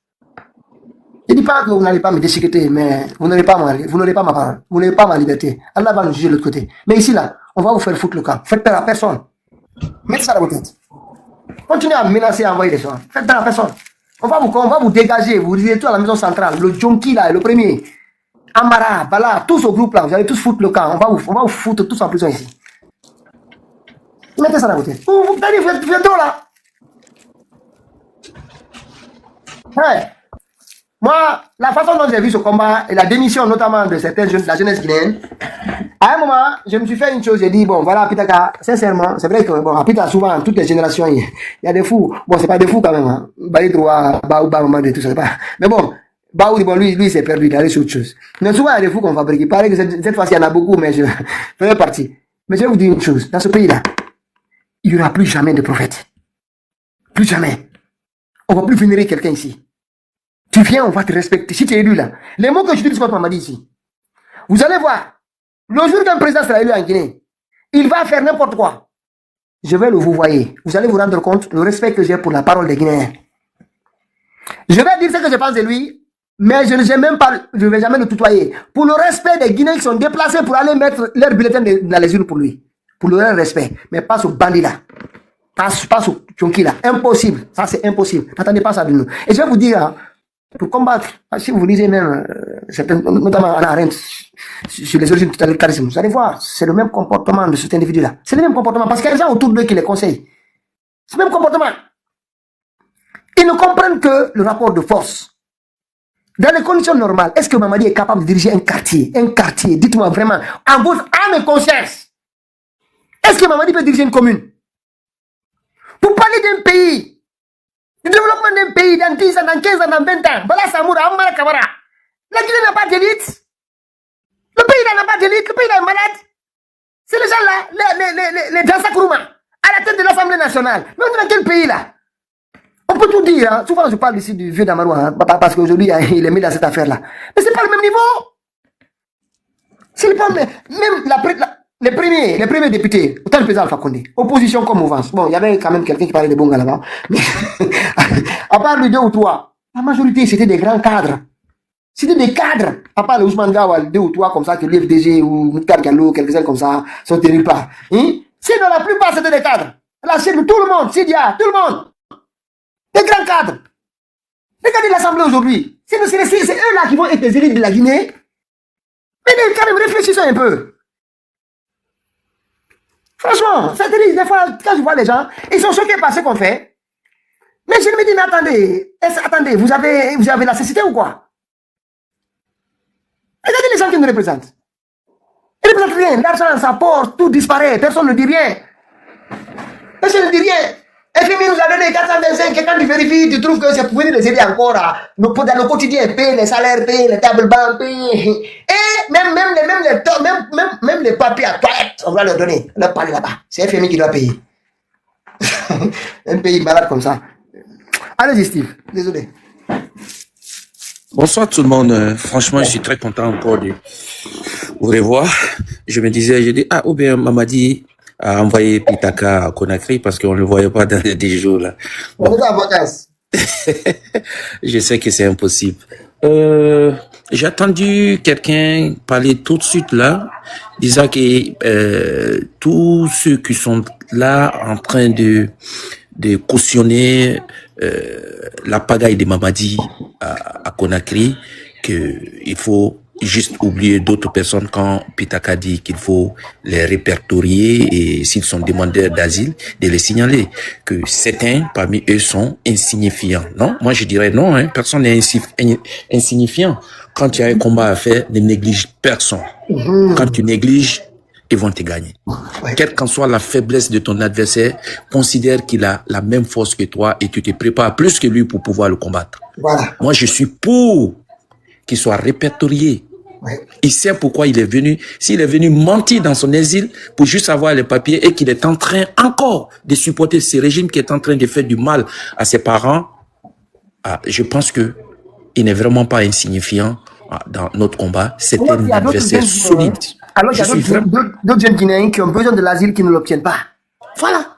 Je ne dis pas que vous n'allez pas me déchiqueter, mais vous n'aurez pas ma parole. Vous n'aurez pas ma liberté. Allah va nous juger de l'autre côté. Mais ici, là, on va vous faire foutre le camp. Faites peur à personne. Mettez ça dans votre tête. Continuez à menacer, à envoyer des gens. Faites peur à personne. On va vous dégager. Vous direz tout à la maison centrale. Le junkie, là, le premier. Amara, Bala, tous au groupe, là. Vous allez tous foutre le camp. On va vous foutre tous en prison ici. Mettez ça dans votre tête. Vous êtes drôle, là. Ouais. Moi, la façon dont j'ai vu ce combat et la démission notamment de certains jeunes, de la jeunesse guinéenne, à un moment, je me suis fait une chose, j'ai dit, bon, voilà, Pitaka, sincèrement, c'est vrai que, bon, à Pitaka, souvent, toutes les générations, il y a des fous. Bon, c'est pas des fous quand même, hein. Baïdroa, Baou, Maman, tout ça, c'est pas. Mais bon, Baou, bon, lui, c'est perdu, il allait sur autre chose. Mais souvent, il y a des fous qu'on fabrique. Il paraît que cette fois-ci, il y en a beaucoup, mais je fais partie. Mais je vais vous dire une chose, dans ce pays-là, il n'y aura plus jamais de prophète. Plus jamais. On va plus vénérer quelqu'un ici. Tu viens, on va te respecter. Si tu es élu là, les mots que je dis, c'est pas dit ici. Vous allez voir, le jour qu'un président sera élu en Guinée, il va faire n'importe quoi. Je vais le vous voyez. Vous allez vous rendre compte le respect que j'ai pour la parole des Guinéens. Je vais dire ce que je pense de lui, mais je ne vais jamais le tutoyer. Pour le respect des Guinéens qui sont déplacés pour aller mettre leur bulletin dans les urnes pour lui. Pour le respect. Mais pas ce bandit-là. Pas ce Tchonki-là. Impossible. Ça, c'est impossible. N'attendez pas ça de nous. Et je vais vous dire, hein, pour combattre, si vous lisez même, notamment en arène, sur les origines du totalitarisme, vous allez voir, c'est le même comportement de cet individu-là. C'est le même comportement, parce qu'il y a des gens autour d'eux qui les conseillent. C'est le même comportement. Ils ne comprennent que le rapport de force. Dans les conditions normales, est-ce que Mamadi est capable de diriger un quartier? Dites-moi vraiment, en votre âme et conscience. Est-ce que Mamadi peut diriger une commune? Pour parler d'un pays, du développement d'un pays dans 10 ans, dans 15 ans, dans 20 ans, Bala Samoura, Ammar Kamara, la Guinée n'a pas d'élite. Le pays n'a pas d'élite, le pays est malade. C'est les gens là, les Dansakouruma, à la tête de l'Assemblée nationale. Mais on est dans quel pays là? On peut tout dire, hein. Souvent je parle ici du vieux Damarou, hein, parce qu'aujourd'hui il est mis dans cette affaire-là. Mais c'est pas le même niveau. C'est pas même les premiers députés, autant le président Alpha Condé, opposition comme mouvance. Bon, il y avait quand même quelqu'un qui parlait de Bonga là-bas. Mais à part lui 2 ou 3, la majorité c'était des grands cadres. C'était des cadres. À part le Ousmane Gawal, 2 ou 3 comme ça, que l'IFDG ou Mouktar Gallo, quelques-uns comme ça, sont tenus pas. Hein? Sinon, la plupart c'était des cadres. La chef de tout le monde, Sidia, tout le monde. Des grands cadres. Regardez l'Assemblée aujourd'hui. C'est eux là qui vont être les élites de la Guinée. Mais quand même, réfléchissons un peu. Franchement, ça te dit, des fois, quand je vois les gens, ils sont choqués par ce qu'on fait. Mais je me dis, mais attendez, vous avez la cécité ou quoi? Regardez les gens qui nous représentent. Ils ne représentent rien. L'argent, ça porte, tout disparaît, personne ne dit rien. Personne ne dit rien. FMI nous a donné 425, et quand tu vérifies, tu trouves que c'est pour venir les aider encore dans le quotidien, payer les salaires, payer les tables banques, payer. Et même les papiers à toilette, on va leur donner, leur parler là-bas. C'est FMI qui doit payer. Un pays malade comme ça. Allez-y, Steve, désolé. Bonsoir tout le monde. Franchement, je suis très content encore de vous revoir. Je me disais, ou bien Mamadi a envoyé Pitaka à Conakry parce qu'on ne le voyait pas dans les 10 jours là. Bon. On est en vacances. Je sais que c'est impossible. J'ai entendu quelqu'un parler tout de suite là, disant que tous ceux qui sont là en train de cautionner la pagaille de Mamadi à Conakry, que il faut juste oublier d'autres personnes quand Pitaka dit qu'il faut les répertorier et s'ils sont demandeurs d'asile, de les signaler. Que certains parmi eux sont insignifiants. Non, moi je dirais non, hein, personne n'est insignifiant. Quand tu as un combat à faire, ne néglige personne. Quand tu négliges, ils vont te gagner. Quelle qu'en soit la faiblesse de ton adversaire, considère qu'il a la même force que toi et tu te prépares plus que lui pour pouvoir le combattre. Voilà. Moi, je suis pour qu'il soit répertorié. Il sait pourquoi il est venu. S'il est venu mentir dans son exil pour juste avoir les papiers et qu'il est en train encore de supporter ce régime qui est en train de faire du mal à ses parents, je pense que il n'est vraiment pas insignifiant dans notre combat. C'est un adversaire solide. Alors, il y a d'autres jeunes Guinéens qui ont besoin de l'asile qui ne l'obtiennent pas. Voilà.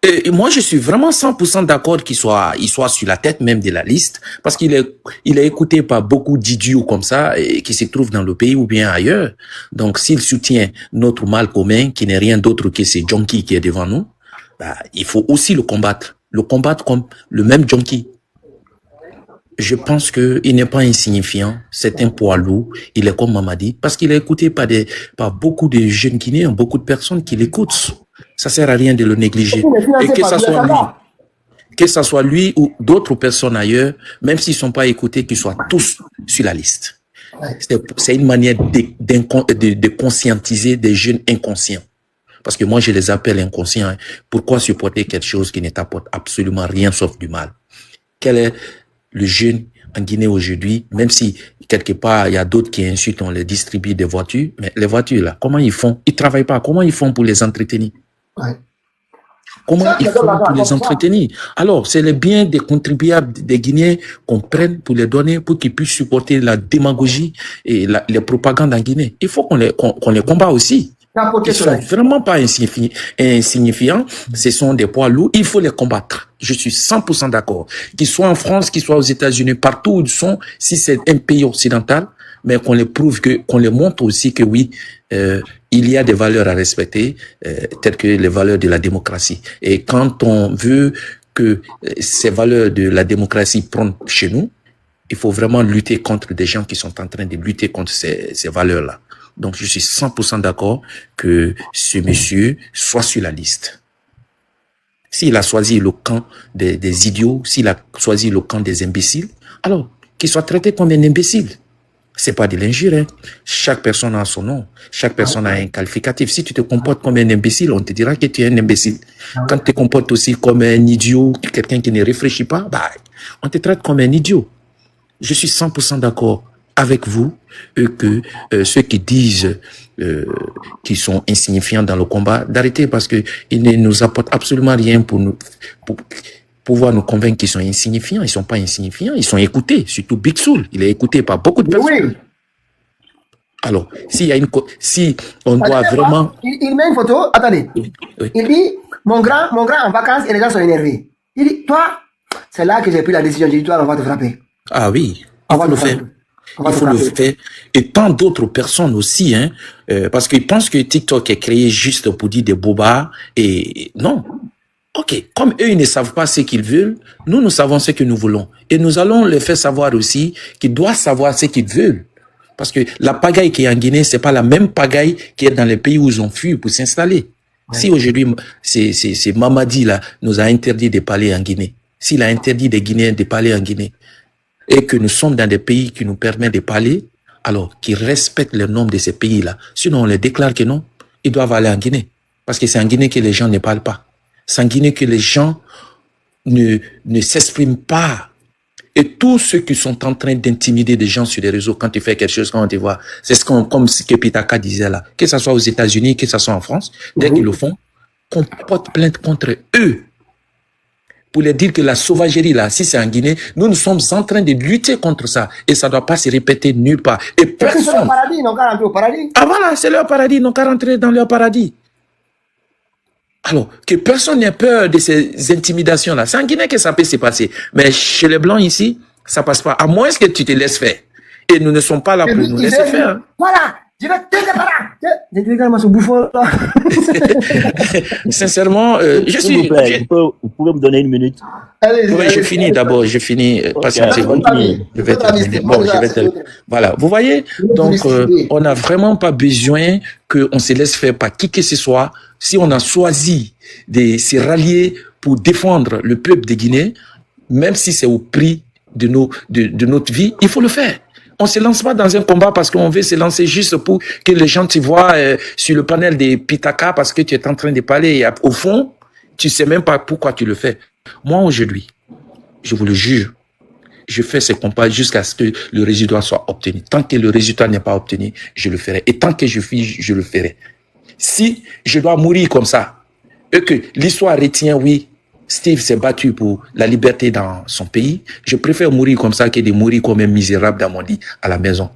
Et moi, je suis vraiment 100% d'accord qu'il soit sur la tête même de la liste, parce qu'il est écouté par beaucoup d'idiots comme ça, et qui se trouvent dans le pays ou bien ailleurs. Donc, s'il soutient notre mal commun, qui n'est rien d'autre que ce junkie qui est devant nous, il faut aussi le combattre. Le combattre comme le même junkie. Je pense qu'il n'est pas insignifiant. C'est un poids lourd. Il est comme Mamadi, parce qu'il est écouté par beaucoup de jeunes Guinéens, beaucoup de personnes qui l'écoutent. Ça sert à rien de le négliger. Et que ça soit lui. que ce soit lui ou d'autres personnes ailleurs, même s'ils ne sont pas écoutés, qu'ils soient tous sur la liste. C'est une manière de conscientiser des jeunes inconscients. Parce que moi, je les appelle inconscients. Hein. Pourquoi supporter quelque chose qui ne t'apporte absolument rien sauf du mal? Quel est le jeune en Guinée aujourd'hui, même si quelque part, il y a d'autres qui insultent, on les distribue des voitures, mais les voitures, là, comment ils font? Ils travaillent pas. Comment ils font pour les entretenir? Ouais. Comment ils font pour les entretenir? Alors, c'est le bien des contribuables des Guinéens qu'on prenne pour les donner, pour qu'ils puissent supporter la démagogie et les propagandes en Guinée. Il faut qu'on les combat aussi. Ils ne sont vraiment pas insignifiants. Ce sont des poids lourds. Il faut les combattre. Je suis 100% d'accord. Qu'ils soient en France, qu'ils soient aux États-Unis, partout où ils sont, si c'est un pays occidental, mais qu'on les prouve qu'on les montre aussi que oui, il y a des valeurs à respecter, telles que les valeurs de la démocratie. Et quand on veut que ces valeurs de la démocratie prennent chez nous, il faut vraiment lutter contre des gens qui sont en train de lutter contre ces valeurs-là. Donc, je suis 100% d'accord que ce monsieur soit sur la liste. S'il a choisi le camp des idiots, s'il a choisi le camp des imbéciles, alors qu'il soit traité comme un imbécile. C'est pas de l'injure, hein. Chaque personne a son nom. Chaque personne a un qualificatif. Si tu te comportes comme un imbécile, on te dira que tu es un imbécile. Quand tu te comportes aussi comme un idiot, quelqu'un qui ne réfléchit pas, bah, on te traite comme un idiot. Je suis 100% d'accord avec vous que ceux qui disent qu'ils sont insignifiants dans le combat, d'arrêter parce que ils ne nous apportent absolument rien pour pouvoir nous convaincre qu'ils sont insignifiants. Ils sont pas insignifiants, ils sont écoutés. Surtout Big Soul, il est écouté par beaucoup de personnes. Oui. Alors, si on doit vraiment... Il met une photo, attendez. Oui. Il dit, mon grand en vacances et les gens sont énervés. Il dit, toi, c'est là que j'ai pris la décision. J'ai dit, toi, on va te frapper. Ah oui, il faut le faire. Il faut le faire. Et tant d'autres personnes aussi, hein, parce qu'ils pensent que TikTok est créé juste pour dire des bobards. Et non. Ok, comme eux, ils ne savent pas ce qu'ils veulent, nous savons ce que nous voulons. Et nous allons les faire savoir aussi qu'ils doivent savoir ce qu'ils veulent. Parce que la pagaille qui est en Guinée, c'est pas la même pagaille qui est dans les pays où ils ont fui pour s'installer. Ouais. Si aujourd'hui, c'est Mamadi, là, nous a interdit de parler en Guinée, s'il a interdit des Guinéens de parler en Guinée, et que nous sommes dans des pays qui nous permettent de parler, alors qu'ils respectent le nom de ces pays-là. Sinon, on les déclare que non, ils doivent aller en Guinée. Parce que c'est en Guinée que les gens ne parlent pas. C'est en Guinée que les gens ne s'expriment pas. Et tous ceux qui sont en train d'intimider des gens sur les réseaux, quand tu fais quelque chose, quand on te voit, c'est comme ce que Pitaka disait là, que ce soit aux États-Unis, que ce soit en France, dès qu'ils le font, qu'on porte plainte contre eux. Pour les dire que la sauvagerie là, si c'est en Guinée, nous sommes en train de lutter contre ça. Et ça ne doit pas se répéter nulle part. Et personne... C'est leur paradis, ils n'ont qu'à rentrer au paradis. Ah voilà, c'est leur paradis, ils n'ont qu'à rentrer dans leur paradis. Alors, que personne n'ait peur de ces intimidations-là. C'est en Guinée que ça peut se passer. Mais chez les Blancs ici, ça passe pas. À moins que tu te laisses faire. Et nous ne sommes pas là pour nous laisser faire. Voilà, je vais te là. J'ai dit également ce bouffon là. Sincèrement, je suis... Vous pouvez me donner une minute? Allez, oui, je finis d'abord. Je finis. Patientez-vous. Je vais terminer. Bon, je vais terminer. Voilà. Vous voyez? Donc, on n'a vraiment pas besoin qu'on se laisse faire par qui que ce soit. Si on a choisi de se rallier pour défendre le peuple de Guinée, même si c'est au prix de notre vie, il faut le faire. On se lance pas dans un combat parce qu'on veut se lancer juste pour que les gens te voient sur le panel des Pitaka parce que tu es en train de parler. Et au fond, tu sais même pas pourquoi tu le fais. Moi, aujourd'hui, je vous le jure, je fais ce combat jusqu'à ce que le résultat soit obtenu. Tant que le résultat n'est pas obtenu, je le ferai. Et tant que je suis, je le ferai. Si je dois mourir comme ça, et que l'histoire retient, oui, Steve s'est battu pour la liberté dans son pays, je préfère mourir comme ça que de mourir comme un misérable dans mon lit à la maison.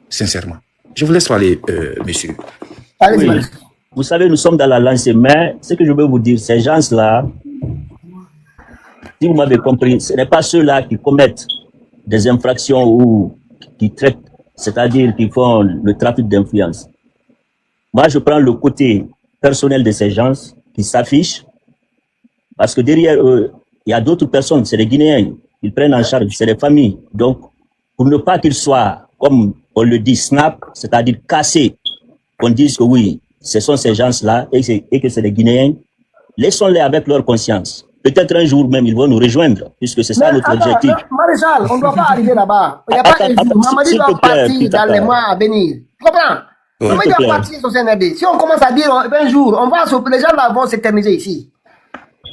Sincèrement. Je vous laisse parler, monsieur. Oui. Vous savez, nous sommes dans la lancée, mais ce que je veux vous dire, ces gens-là, si vous m'avez compris, ce n'est pas ceux-là qui commettent des infractions ou qui traitent, c'est-à-dire qui font le trafic d'influence. Moi, je prends le côté personnel de ces gens qui s'affichent parce que derrière eux, il y a d'autres personnes, c'est les Guinéens, ils prennent en charge, c'est les familles. Donc, pour ne pas qu'ils soient, comme on le dit, snap, c'est-à-dire cassés, qu'on dise que oui, ce sont ces gens-là et que c'est les Guinéens, laissons-les avec leur conscience. peut-être un jour même, ils vont nous rejoindre, puisque c'est ça notre objectif. Maréchal, on ne doit pas arriver là-bas. Il n'y a pas un jour. Mamadi doit partir dans les mois à venir. Tu comprends? Mamadi doit partir sur CNRD. Si on commence à dire un jour, les gens là vont s'éterniser ici.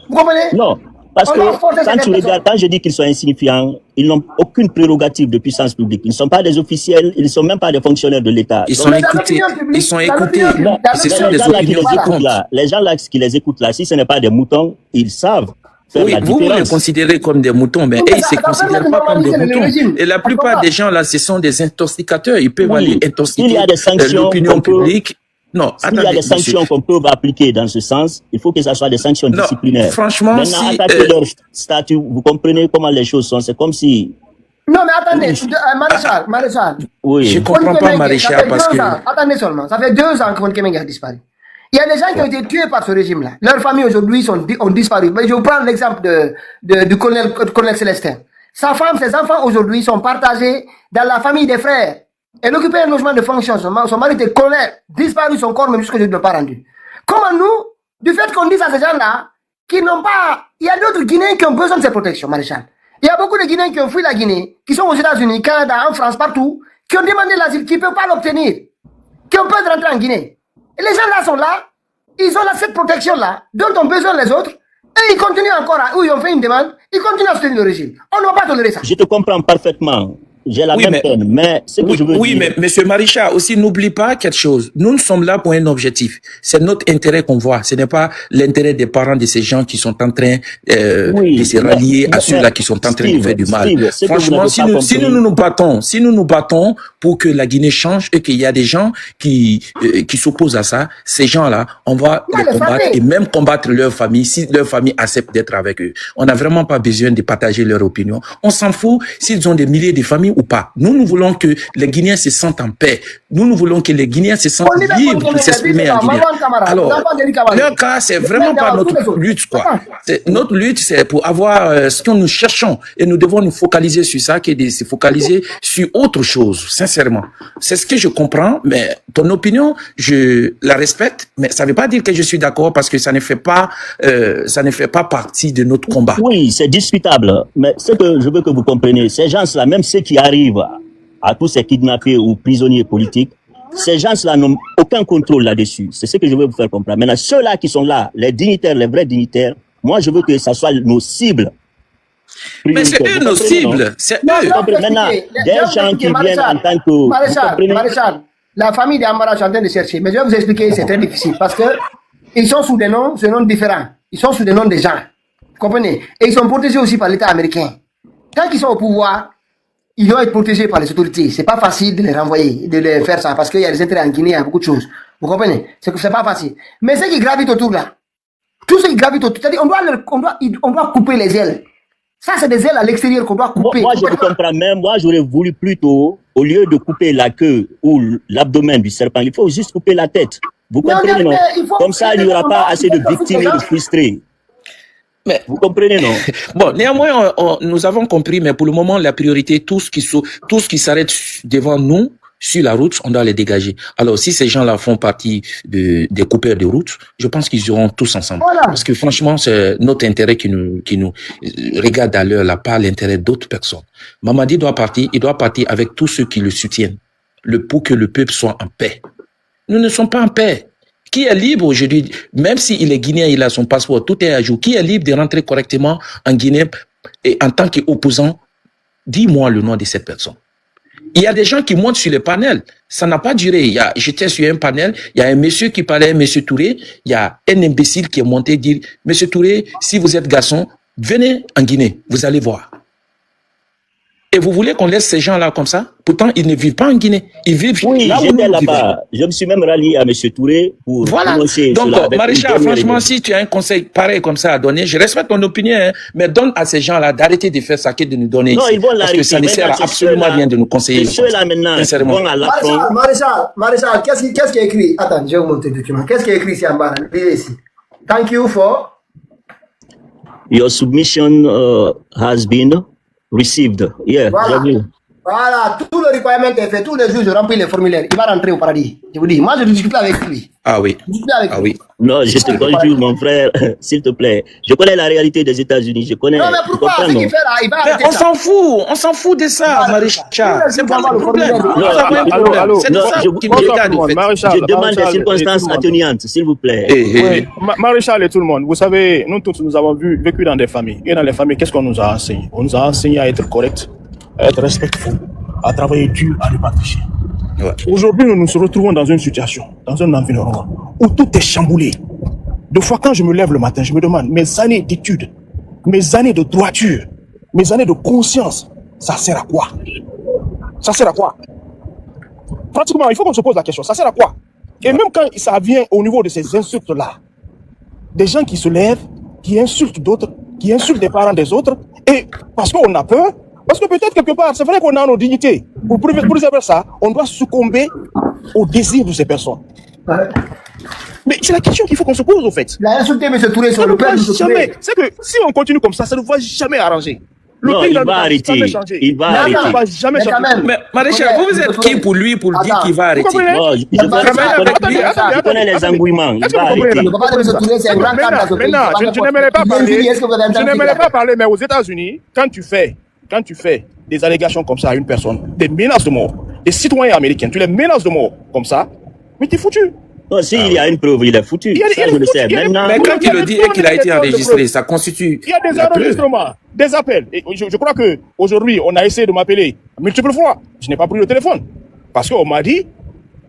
Vous comprenez? Non. Parce que quand je dis qu'ils sont insignifiants, ils n'ont aucune prérogative de puissance publique. Ils ne sont pas des officiels, ils ne sont même pas des fonctionnaires de l'État. Ils sont écoutés. Ils sont écoutés. Ce sont des opinions qui comptent. Les gens là qui les écoutent là, si ce n'est pas des moutons, ils savent. Oui, vous les considérez comme des moutons, mais ils ne se considèrent pas comme des moutons. Et la plupart des gens là, ce sont des intoxicateurs. Ils peuvent aller intoxiquer l'opinion publique. Non, s'il y a des sanctions qu'on peut appliquer dans ce sens, il faut que ce soit des sanctions disciplinaires. Franchement, maintenant, attaquer leur statut, vous comprenez comment les choses sont. C'est comme si... Non, mais attendez, Maréchal. Oui. Je ne comprends pas Maréchal parce que... Attendez seulement, ça fait 2 ans que Ron Kemeng a disparu. Il y a des gens qui ont été tués par ce régime-là. Leurs familles aujourd'hui ont disparu. Mais je vous prends l'exemple du colonel Célestin. Sa femme, ses enfants aujourd'hui sont partagés dans la famille des frères. Elle occupait un logement de fonction. Son mari était colonel, disparu, son corps, même jusqu'à aujourd'hui ne l'a pas rendu. Comment nous, du fait qu'on dise à ces gens-là, qui n'ont pas... Il y a d'autres Guinéens qui ont besoin de ces protections, Maréchal. Il y a beaucoup de Guinéens qui ont fui la Guinée, qui sont aux États-Unis, Canada, en France, partout, qui ont demandé l'asile, qui ne peuvent pas l'obtenir, qui ont peur de rentrer en Guinée. Et les gens-là sont là, ils ont cette protection-là, dont ont besoin les autres, et ils continuent encore où ils ont fait une demande, ils continuent à soutenir le régime. On ne va pas tolérer ça. Je te comprends parfaitement. J'ai la même peine, mais ce que je veux dire... Oui, mais monsieur Maréchal, aussi, n'oublie pas quelque chose. Nous sommes là pour un objectif. C'est notre intérêt qu'on voit. Ce n'est pas l'intérêt des parents de ces gens qui sont en train de se rallier à ceux-là qui sont en train de faire du mal. Franchement, si nous nous battons pour que la Guinée change et qu'il y a des gens qui s'opposent à ça, ces gens-là, on va les combattre et même combattre leur famille si leur famille accepte d'être avec eux. On n'a vraiment pas besoin de partager leur opinion. On s'en fout s'ils ont des milliers de familles ou pas. Nous voulons que les Guinéens se sentent en paix. Nous voulons que les Guinéens se sentent libres de s'exprimer en Guinée. Alors, leur cas, c'est vraiment pas notre lutte, quoi. Notre lutte, c'est pour avoir ce que nous cherchons. Et nous devons nous focaliser sur ça, qui est de se focaliser sur autre chose, sincèrement. C'est ce que je comprends, mais ton opinion, je la respecte, mais ça ne veut pas dire que je suis d'accord parce que ça ne fait pas partie de notre combat. Oui, c'est discutable. Mais ce que je veux que vous compreniez, ces gens-là, même ceux qui arrivent à tous ces kidnappés ou prisonniers politiques, ces gens-là n'ont aucun contrôle là-dessus. C'est ce que je veux vous faire comprendre. Maintenant, ceux-là qui sont là, les dignitaires, les vrais dignitaires, moi, je veux que ça soit nos cibles. Mais c'est eux nos cibles. C'est eux. Maintenant, des gens qui viennent en tant que... Maréchal, la famille d'Amara, je suis en train de chercher. Mais je vais vous expliquer, c'est très difficile. Parce que ils sont sous des noms différents. Ils sont sous des noms des gens. Vous comprenez? Et ils sont protégés aussi par l'État américain. Tant qu'ils sont au pouvoir, ils doivent être protégés par les autorités. C'est pas facile de les renvoyer, de les faire ça, parce qu'il y a des intérêts en Guinée, il y a beaucoup de choses. Vous comprenez? C'est pas facile. Mais ceux qui gravitent autour là, tous ceux qui gravitent autour, c'est-à-dire on doit couper les ailes. Ça, c'est des ailes à l'extérieur qu'on doit couper. Moi, je comprends même. Moi, j'aurais voulu plutôt, au lieu de couper la queue ou l'abdomen du serpent, il faut juste couper la tête. Vous comprenez, non? Comme ça, il n'y aura pas assez de victimes et de frustrés. Mais, vous comprenez, non? Bon, néanmoins, nous avons compris, mais pour le moment, la priorité, tout ce qui s'arrête devant nous, sur la route, on doit les dégager. Alors, si ces gens-là font partie des coupeurs de route, je pense qu'ils iront tous ensemble. Voilà. Parce que franchement, c'est notre intérêt qui nous regarde à l'heure, là, pas l'intérêt d'autres personnes. Mamadi doit partir, il doit partir avec tous ceux qui le soutiennent, pour que le peuple soit en paix. Nous ne sommes pas en paix. Qui est libre aujourd'hui, même s'il est guinéen, il a son passeport, tout est à jour, qui est libre de rentrer correctement en Guinée et en tant qu'opposant, dis-moi le nom de cette personne. Il y a des gens qui montent sur le panel. Ça n'a pas duré. J'étais sur un panel, il y a un monsieur qui parlait, monsieur Touré, il y a un imbécile qui est monté dire, monsieur Touré, si vous êtes garçon, venez en Guinée, vous allez voir. Et vous voulez qu'on laisse ces gens-là comme ça? Pourtant, ils ne vivent pas en Guinée. Ils vivent là où j'étais là-bas. Je me suis même rallié à M. Touré pour... Voilà. Donc, Maréchal, franchement, si tu as un conseil pareil comme ça à donner, je respecte ton opinion, hein, mais donne à ces gens-là d'arrêter de faire ça que de nous donner non, ici. Ils vont parce que ça ne sert à absolument rien de nous conseiller. Ceux-là maintenant, ils vont à l'affront. Maréchal, qu'est-ce qui est écrit? Attends, je vais vous montrer le document. Qu'est-ce qui est écrit ici en bas? Lisez ici. Thank you for... Your submission has been received. Yeah, voilà. Voilà, tout le requirement est fait, tous les jours je remplis les formulaires, il va rentrer au paradis. Je vous dis, moi je discute avec lui. Ah oui. Je discute avec Ah lui. oui. Non, je te conjure, mon frère, s'il te plaît. Je connais la réalité des États-Unis. Je connais. Non, mais pourquoi? Ce qu'il fait là, il va Mais arrêter on ça. s'en fout de ça, Maréchal. C'est pas le problème. Allô, C'est non, ça je, qui me regarde, en fait. je demande des circonstances atténuantes, s'il vous plaît. Oui, Maréchal et tout le monde, vous savez, nous tous, nous avons vécu dans des familles. Et dans les familles, qu'est-ce qu'on nous a enseigné? On nous a enseigné à être correct, à être respectful, à travailler dur, à ne pas tricher. Ouais. Aujourd'hui, nous nous retrouvons dans une situation, dans un environnement où tout est chamboulé. Deux fois, quand je me lève le matin, je me demande, mes années d'études, mes années de droiture, mes années de conscience, ça sert à quoi? Ça sert à quoi? Pratiquement, il faut qu'on se pose la question, ça sert à quoi? Et même quand ça vient au niveau de ces insultes-là, des gens qui se lèvent, qui insultent d'autres, qui insultent des parents des autres, et parce qu'on a peur, parce que peut-être quelque part, c'est vrai qu'on a nos dignités. Pour préserver ça, on doit succomber au désir de ces personnes. Ouais. Mais c'est la question qu'il faut qu'on se pose, au fait. Il a insulté M. Touré sur Ça le ne père va de M. jamais. Touré. C'est que si on continue comme ça ne va jamais arranger. Le Non, pays il là, va ne arrêter. jamais changer. Il va Mais arrêter. Ça ne va jamais Mais quand changer. même. Mais Maréchal, vous êtes qui pour lui, pour dire qu'il va Vous arrêter? comprenez? Non, je connais les engouements. Il Est-ce que va vous comprenez arrêter. Le papa de M. Touré, c'est un grand cadre dans ce pays. Maintenant, je n'aimerais pas Il est parler. dit, est-ce que vous avez Je entendu n'aimerais ça? pas parler, mais aux États-Unis, quand tu fais des allégations comme ça à une personne, des menaces de mort, des citoyens américains, tu les menaces de mort comme ça, mais t'es foutu. Non, s'il y a une preuve, il est foutu. Il y a- Ça, il est je le foutu. sais. Il y a- Maintenant, Mais quand Il y a il le des dit et preuves, qu'il a il y a été des preuves. enregistré, ça constitue Il y a des la preuve. enregistrements, des appels. Et je crois que aujourd'hui, on a essayé de m'appeler multiples fois. Je n'ai pas pris le téléphone. Parce qu'on m'a dit,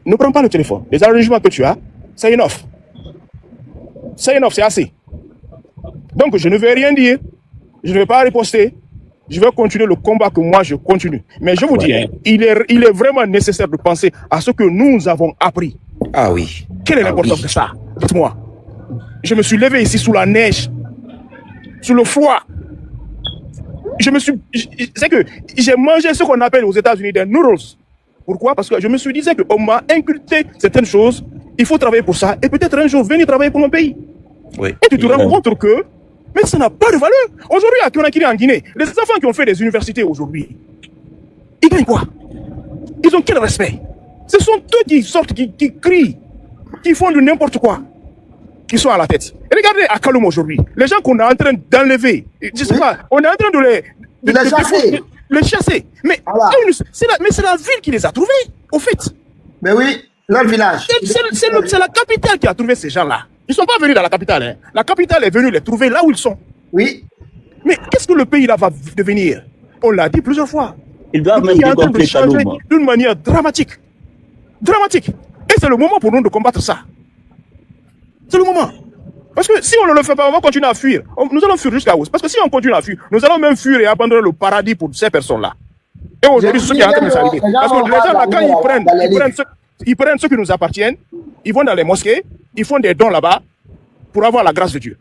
ne prends pas le téléphone. Les enregistrements que tu as, c'est enough. C'est enough, c'est assez. Donc, je ne vais rien dire. Je ne vais pas riposter. Je vais continuer le combat que moi, je continue. Mais je vous dis, hein, il est vraiment nécessaire de penser à ce que nous avons appris. Ah oui. Quelle est Ah l'importance oui. de ça? Dites-moi. Je me suis levé ici sous la neige, sous le froid. C'est que j'ai mangé ce qu'on appelle aux États-Unis des noodles. Pourquoi? Parce que je me suis dit qu'on m'a inculqué certaines choses. Il faut travailler pour ça et peut-être un jour venir travailler pour mon pays. Oui. Et tu te rends compte que, mais ça n'a pas de valeur. Aujourd'hui, à Conakry, en Guinée, les enfants qui ont fait des universités aujourd'hui, ils gagnent quoi? Ils ont quel respect? Ce sont eux qui sortent, qui crient, qui font de n'importe quoi, qui sont à la tête. Et regardez à Kaloum aujourd'hui, les gens qu'on est en train d'enlever, je sais pas, on est en train de les chasser. les chasser. Mais Voilà. c'est la ville qui les a trouvés, au fait. Mais oui, leur village. C'est la capitale qui a trouvé ces gens-là. Ils ne sont pas venus dans la capitale. Hein. La capitale est venue les trouver là où ils sont. Oui. Mais qu'est-ce que le pays là va devenir? On l'a dit plusieurs fois. ils doivent Le même pays est en train de dégonfler changer Kaloum. d'une manière dramatique. Dramatique. Et c'est le moment pour nous de combattre ça. C'est le moment. Parce que si on ne le fait pas, on va continuer à fuir. Nous allons fuir jusqu'à où? Parce que si on continue à fuir, nous allons même fuir et abandonner le paradis pour ces personnes-là. Et aujourd'hui, c'est ce qui est en train de s'arriver. Parce que les gens là, quand ils prennent ce qui nous appartiennent, ils vont dans les mosquées, ils font des dons là-bas pour avoir la grâce de Dieu.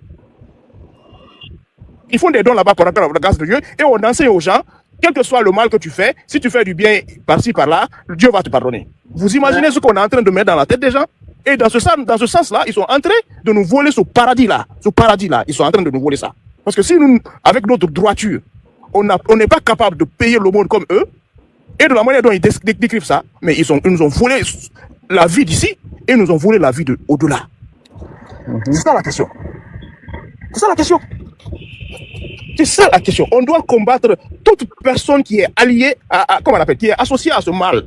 Ils font des dons là-bas pour avoir la grâce de Dieu et on enseigne aux gens, quel que soit le mal que tu fais, si tu fais du bien par-ci, par-là, Dieu va te pardonner. Vous imaginez ce qu'on est en train de mettre dans la tête des gens? Et dans ce sens-là, ils sont en train de nous voler ce paradis-là. Ce paradis-là, ils sont en train de nous voler ça. Parce que si nous, avec notre droiture, on n'est pas capable de payer le monde comme eux, et de la manière dont ils décrivent ça, mais ils nous ont volé la vie d'ici et ils nous ont volé la vie au-delà. C'est ça la question. C'est ça la question. C'est ça la question. On doit combattre toute personne qui est alliée comment on appelle, qui est associée à ce mal.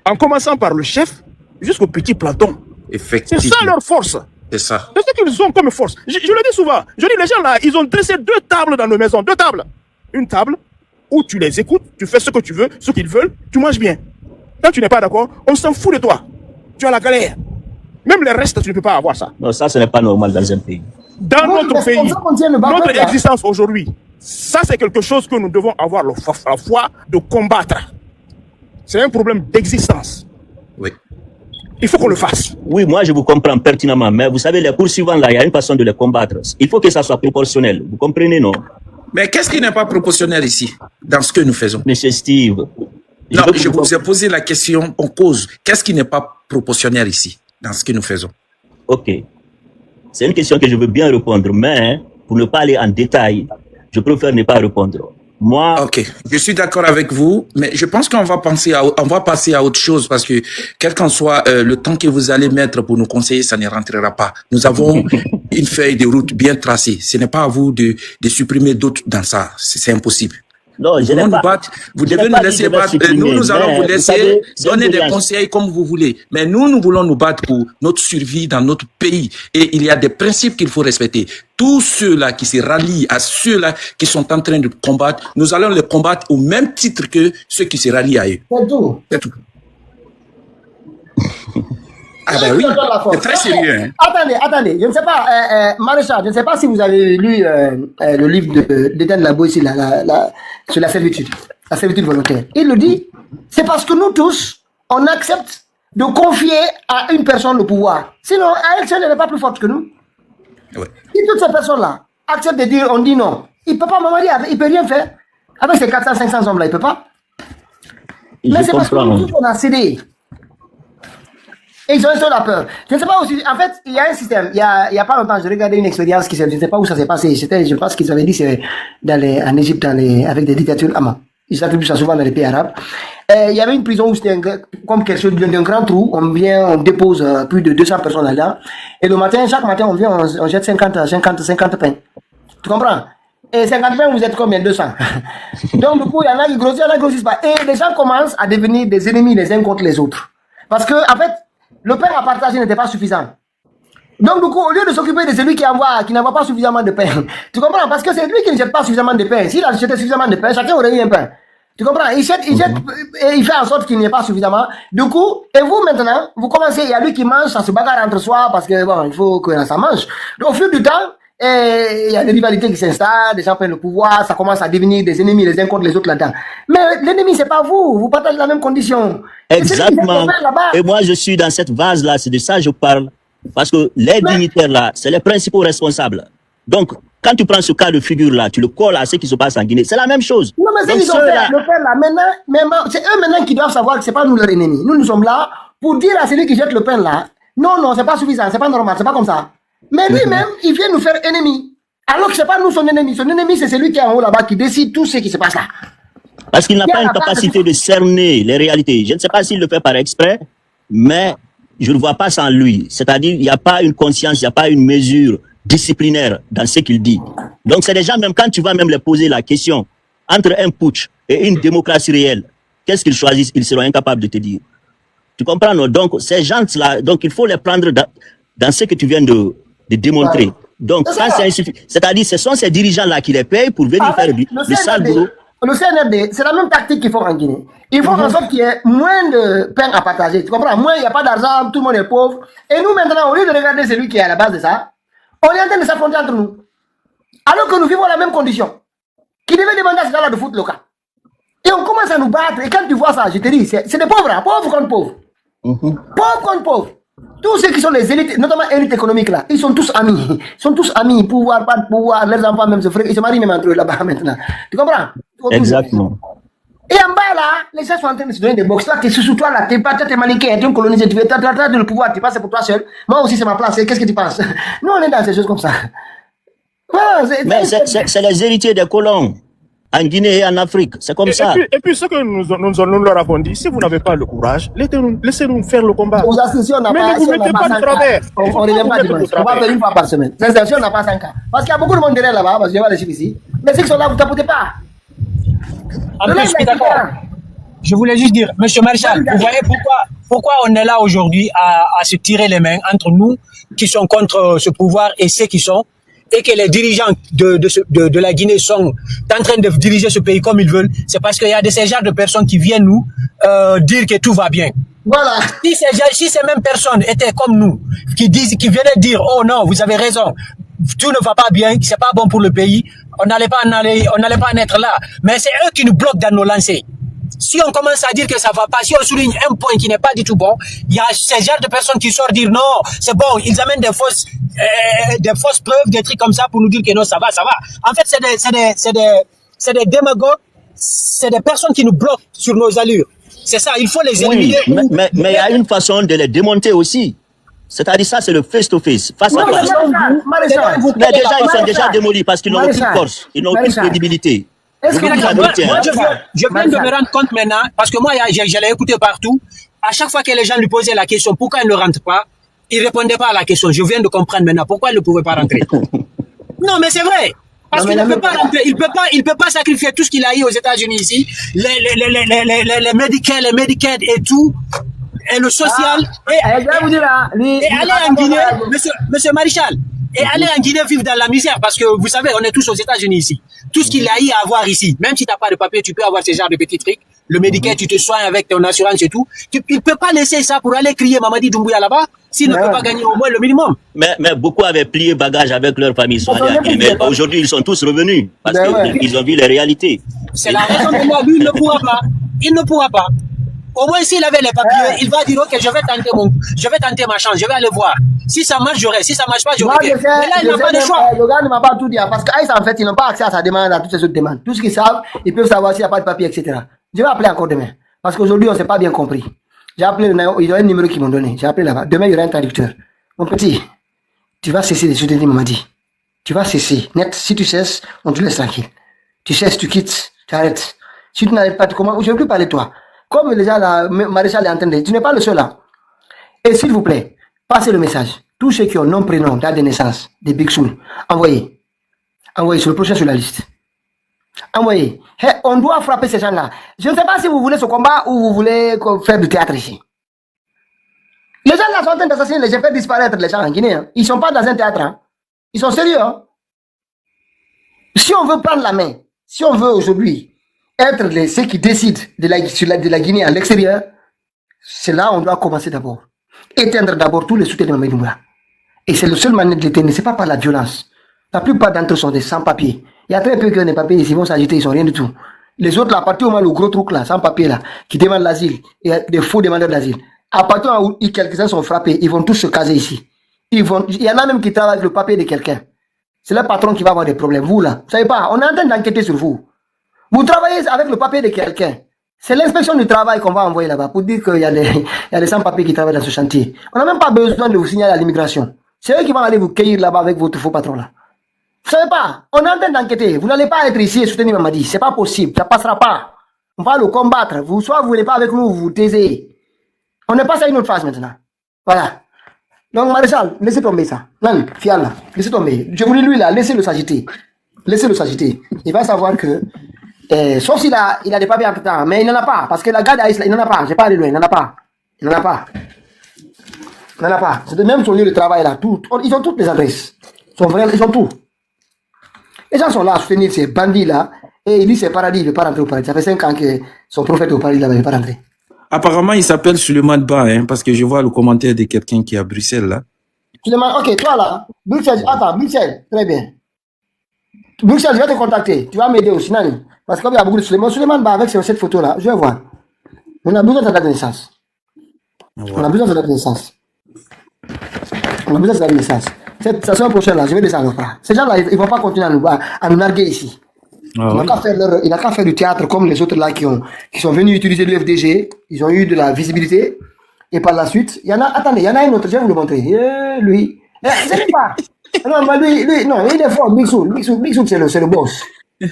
En commençant par le chef jusqu'au petit planton. C'est Effectivement. ça leur force. C'est ça. C'est ce qu'ils ont comme force. Je le dis souvent. Je dis, les gens là, ils ont dressé 2 tables dans nos maisons. 2 tables. Une table où tu les écoutes, tu fais ce que tu veux, ce qu'ils veulent, tu manges bien. Quand tu n'es pas d'accord, on s'en fout de toi. Tu as la galère. Même les restes, tu ne peux pas avoir ça. Non, ça, ce n'est pas normal dans un pays. Dans Oui, mais notre c'est pays, comme ça qu'on tient le bâton, notre là. existence aujourd'hui, ça c'est quelque chose que nous devons avoir la foi de combattre. C'est un problème d'existence. Oui. Il faut qu'on le fasse. Oui, moi, je vous comprends pertinemment, mais vous savez, les poursuivants, là, il y a une façon de les combattre. Il faut que ça soit proportionnel. Vous comprenez, non? Mais qu'est-ce qui n'est pas proportionnel ici, dans ce que nous faisons? Monsieur Steve. Non, je vous ai posé la question, on pose. Qu'est-ce qui n'est pas proportionnel ici, dans ce que nous faisons? Ok. C'est une question que je veux bien répondre, mais pour ne pas aller en détail, je préfère ne pas répondre. Moi, Ok, je suis d'accord avec vous, mais je pense qu'on va on va passer à autre chose parce que quel qu'en soit le temps que vous allez mettre pour nous conseiller, ça ne rentrera pas. Nous avons une feuille de route bien tracée. Ce n'est pas à vous de supprimer d'autres dans ça. C'est impossible. non, Nous je n'ai voulons nous pas, battre. Vous je n'ai devez nous pas dit laisser de me battre. supprimer, Nous allons mais vous vous laisser savez, c'est une donner des doléance. conseils comme vous voulez. Mais nous voulons nous battre pour notre survie dans notre pays. Et il y a des principes qu'il faut respecter. Tous ceux-là qui se rallient à ceux-là qui sont en train de combattre, nous allons les combattre au même titre que ceux qui se rallient à eux. C'est tout. C'est tout. Ah ben oui, c'est très sérieux. Hein. Attendez, je ne sais pas, Maréchal, je ne sais pas si vous avez lu le livre d'Étienne Labo ici, sur la servitude volontaire. Il le dit, c'est parce que nous tous, on accepte de confier à une personne le pouvoir. Sinon, à elle seule, elle n'est pas plus forte que nous. Ouais. Si toutes ces personnes-là acceptent de dire, on dit non, il ne peut pas m'amarier, il ne peut rien faire. Avec ces 400-500 hommes-là, il ne peut pas. Mais c'est parce que nous tous, on a cédé. Et ils ont la peur. Je ne sais pas aussi, en fait, il y a un système. Il y a pas longtemps, je regardais une expérience je ne sais pas où ça s'est passé. Je pense qu'ils avaient dit c'est en Égypte, avec des dictatures. Ils attribuent ça souvent dans les pays arabes. Il y avait une prison où c'était comme quelque chose d'un grand trou. On dépose plus de 200 personnes là-dedans. Et le matin, chaque matin, on vient, on jette 50 pains. Tu comprends? Et 50 pains, vous êtes combien? 200. Donc, du coup, il y en a qui grossissent, il y en a qui grossissent pas. Et les gens commencent à devenir des ennemis les uns contre les autres. Parce que, en fait, le pain à partager n'était pas suffisant. Donc, du coup, au lieu de s'occuper de celui qui n'envoie pas suffisamment de pain, tu comprends? Parce que c'est lui qui ne jette pas suffisamment de pain. S'il a jeté suffisamment de pain, chacun aurait eu un pain. Tu comprends? Il jette, et il fait en sorte qu'il n'y ait pas suffisamment. Du coup, et vous maintenant, vous commencez, il y a lui qui mange, ça se bagarre entre soi parce que bon, il faut que ça mange. Donc, au fil du temps, il y a des rivalités qui s'installent, des gens prennent le pouvoir, ça commence à devenir des ennemis les uns contre les autres là-dedans. Mais l'ennemi, c'est pas vous partagez la même condition. Exactement. Et moi, je suis dans cette vase-là, c'est de ça que je parle. Parce que les dignitaires là, c'est les principaux responsables. Donc, quand tu prends ce cas de figure-là, tu le colles à ce qui se passe en Guinée, c'est la même chose. Non, mais ils ont fait le faire là. Maintenant, c'est eux maintenant qui doivent savoir que c'est pas nous leur ennemi. Nous sommes là pour dire à celui qui jette le pain là, non, c'est pas suffisant, c'est pas normal, c'est pas comme ça. Mais lui-même, il vient nous faire ennemi. Alors que c'est pas nous son ennemi. Son ennemi, c'est celui qui est en haut là-bas, qui décide tout ce qui se passe là. Parce qu'il n'a pas une capacité de cerner les réalités. Je ne sais pas s'il le fait par exprès, mais je ne vois pas sans lui. C'est-à-dire, il n'y a pas une conscience, il n'y a pas une mesure disciplinaire dans ce qu'il dit. Donc, c'est des gens, même quand tu vas même les poser la question, entre un putsch et une démocratie réelle, qu'est-ce qu'ils choisissent? Ils seront incapables de te dire. Tu comprends, non? Donc, ces gens-là, donc il faut les prendre dans ce que tu viens de démontrer. Donc, c'est-à-dire, ce sont ces dirigeants-là qui les payent pour venir faire du sale boulot. Le CNRD, c'est la même tactique qu'ils font en Guinée. Ils font en sorte qu'il y ait moins de pain à partager. Tu comprends? Moins, il n'y a pas d'argent, tout le monde est pauvre. Et nous, maintenant, au lieu de regarder celui qui est à la base de ça, on est en train de s'affronter entre nous. Alors que nous vivons la même condition. Qui devait demander à ce gars-là de foutre le cas. Et on commence à nous battre. Et quand tu vois ça, je te dis, c'est des pauvres, hein, pauvres contre pauvres. Pauvres contre pauvres. Tous ceux qui sont les élites, notamment élites économiques là, ils sont tous amis. Ils sont tous amis, pouvoir, pas de pouvoir, leurs enfants même se frèrent, ils se marient même entre eux là-bas maintenant. Tu comprends? Exactement. Et en bas là, les gens sont en train de se donner des boxes. Toi, t'es sous toi là, t'es pas, t'es mannequin, t'es un colonisé, tu veux t'attraper le pouvoir, tu passes pour toi seul. Moi aussi c'est ma place, qu'est-ce que tu penses? Nous on est dans ces choses comme ça. Mais c'est les héritiers des colons. En Guinée et en Afrique, c'est comme ça. Et puis, ce que nous leur avons dit, si vous n'avez pas le courage, laissez-nous faire le combat. Si on n'a mais pas, ne vous mettez pas de travers. On ne revient pas dimanche. On va faire une fois par semaine. Si on n'a pas 5 cas. Parce qu'il y a beaucoup de monde derrière là-bas, parce que je vois les chiffres ici. Mais ceux qui sont là, vous ne tapotez pas. En plus, je suis d'accord. Je voulais juste dire, Monsieur Maréchal, vous voyez pourquoi on est là aujourd'hui à se tirer les mains entre nous qui sont contre ce pouvoir et ceux qui sont, et que les dirigeants de la Guinée sont en train de diriger ce pays comme ils veulent, c'est parce qu'il y a de ces genres de personnes qui viennent nous dire que tout va bien. Voilà. Si ces mêmes personnes étaient comme nous, qui venaient dire, oh non, vous avez raison, tout ne va pas bien, c'est pas bon pour le pays, on n'allait pas en être là. Mais c'est eux qui nous bloquent dans nos lancers. Si on commence à dire que ça va pas, si on souligne un point qui n'est pas du tout bon, il y a ces genres de personnes qui sortent dire non, c'est bon, ils amènent des fausses preuves, des trucs comme ça pour nous dire que non, ça va. En fait, c'est des démagogues, c'est des personnes qui nous bloquent sur nos allures. C'est ça, il faut les éliminer. Mais il y a une façon de les démonter aussi. C'est-à-dire ça, c'est le face-to-face, face à face. Mais déjà, ils sont déjà démolis parce qu'ils n'ont aucune force, ils n'ont aucune crédibilité. Est-ce que vous D'accord, avez moi, tiens, moi, hein. je viens de me rendre compte maintenant, parce que moi, je l'ai écouté partout. À chaque fois que les gens lui posaient la question, pourquoi il ne rentre pas, il ne répondait pas à la question. Je viens de comprendre maintenant pourquoi il ne pouvait pas rentrer. Non, mais c'est vrai. Parce Non, qu'il mais ne la peut pas même- rentrer. Il peut pas sacrifier tout ce qu'il a eu aux États-Unis ici. Les Medicaid et tout. Et le social. Je vais vous dire là, lui, Et aller en Guinée, monsieur Maréchal, et aller en Guinée vivre dans la misère, parce que vous savez, on est tous aux États-Unis ici. Tout ce qu'il a eu à avoir ici, même si tu n'as pas de papier, tu peux avoir ce genre de petits trucs. Le médicament, tu te soignes avec ton assurance et tout. Il ne peut pas laisser ça pour aller crier Mamadi Doumbouya là-bas, s'il ne peut pas gagner au moins le minimum. Mais beaucoup avaient plié bagage avec leur famille, ils sont allés en Guinée. Mais aujourd'hui, ils sont tous revenus parce qu'ils ont vu les réalités. C'est la raison pour laquelle lui, il ne pourra pas. Il ne pourra pas. Au moins, s'il avait les papiers, il va dire, OK, je vais tenter ma chance, je vais aller voir. Si ça marche, j'aurai. Si ça marche pas, Moi, j'aurai. Mais là, il n'a pas de choix. Le gars ne m'a pas tout dit, parce qu'Aïs, en fait, ils n'ont pas accès à sa demande, à toutes ces autres demandes. Tout ce qu'ils savent, ils peuvent savoir s'il n'y a pas de papier, etc. Je vais appeler encore demain. Parce qu'aujourd'hui, on ne s'est pas bien compris. J'ai appelé, ils ont un numéro qu'ils m'ont donné. J'ai appelé là-bas. Demain, il y aura un traducteur. Mon petit, tu vas cesser de soutenir Mamadi. Tu vas cesser. Net, si tu cesses, on te laisse tranquille. Tu cesses, tu quittes, tu arrêtes. Si tu n'arrêtes pas, comment, je ne veux plus parler de toi. Comme déjà, la maréchal est en train de dire, tu n'es pas le seul là. Et s'il vous plaît, passez le message. Tous ceux qui ont nom, prénom, date de naissance, des Big Soul, envoyez. Envoyez sur le prochain sur la liste. Envoyez. Hey, on doit frapper ces gens-là. Je ne sais pas si vous voulez ce combat ou vous voulez faire du théâtre ici. Les gens là sont en train d'assassiner les gens, faire disparaître les gens en Guinée. Hein. Ils ne sont pas dans un théâtre. Hein. Ils sont sérieux. Hein. Si on veut prendre la main, si on veut aujourd'hui être ceux qui décident de la Guinée à l'extérieur, c'est là où on doit commencer d'abord. Éteindre d'abord tous les soutiens de Mamadi Doumbouya. Et c'est le seul manière de l'éteindre, ce n'est pas par la violence. La plupart d'entre eux sont des sans-papiers. Il y a très peu qui ont des papiers, ils vont s'agiter, ils sont rien du tout. Les autres, là, à partir du moment où le gros truc là, sans-papiers là, qui demandent l'asile, et des faux demandeurs d'asile, à partir du moment où quelques-uns sont frappés, ils vont tous se caser ici. Il y en a même qui travaillent avec le papier de quelqu'un. C'est le patron qui va avoir des problèmes. Vous là, vous savez pas, on est en train d'enquêter sur vous. Vous travaillez avec le papier de quelqu'un. C'est l'inspection du travail qu'on va envoyer là-bas pour dire qu'il y a des sans-papiers qui travaillent dans ce chantier. On n'a même pas besoin de vous signaler à l'immigration. C'est eux qui vont aller vous cueillir là-bas avec votre faux patron là. Vous savez pas, on est en train d'enquêter. Vous n'allez pas être ici et soutenir Mamadi. C'est pas possible, ça passera pas. On va le combattre. Soit vous n'êtes pas avec nous, vous vous taisez. On est passé à une autre phase maintenant. Voilà. Donc, Maréchal, laissez tomber ça. Non, Fiala, laissez tomber. Je vous dis, lui là, laissez-le s'agiter. Laissez-le s'agiter. Il va savoir que, sauf s'il a des papiers en temps, mais il n'en a pas. Parce que la garde il n'en a pas. J'ai pas allé loin, il n'en a pas. Il n'en a pas. Il n'en a pas. C'est même son lieu de travail là. Ils ont toutes les adresses. Ils ont tout. Les gens sont là à soutenir ces bandits là. Et il dit c'est paradis, il ne veut pas rentrer au paradis. Ça fait 5 ans que son prophète est au paradis là, il ne veut pas rentrer. Apparemment, il s'appelle Suleiman Ba, hein, parce que je vois le commentaire de quelqu'un qui est à Bruxelles, là. Suleiman, ok, toi là, Bruxelles, attends, Bruxelles, très bien. Bruxelles, je vais te contacter, tu vas m'aider aussi, Nani. Parce qu'il y a beaucoup de Suleiman Ba avec cette photo là, je vais voir. On a besoin de sa date de naissance. On a besoin de sa date de naissance. On a besoin de sa date de naissance. Cette semaine prochaine là, je vais descendre là. Ces gens là, ils ne vont pas continuer à nous narguer ici. Ah, il n'a qu'à faire du théâtre comme les autres là qui sont venus utiliser l'UFDG. Ils ont eu de la visibilité. Et par la suite, il y en a, attendez, il y en a un autre, je vais vous le montrer. Lui. Je ne sais pas. Non, mais lui, non, il est fort, Big Soul, c'est le boss. Je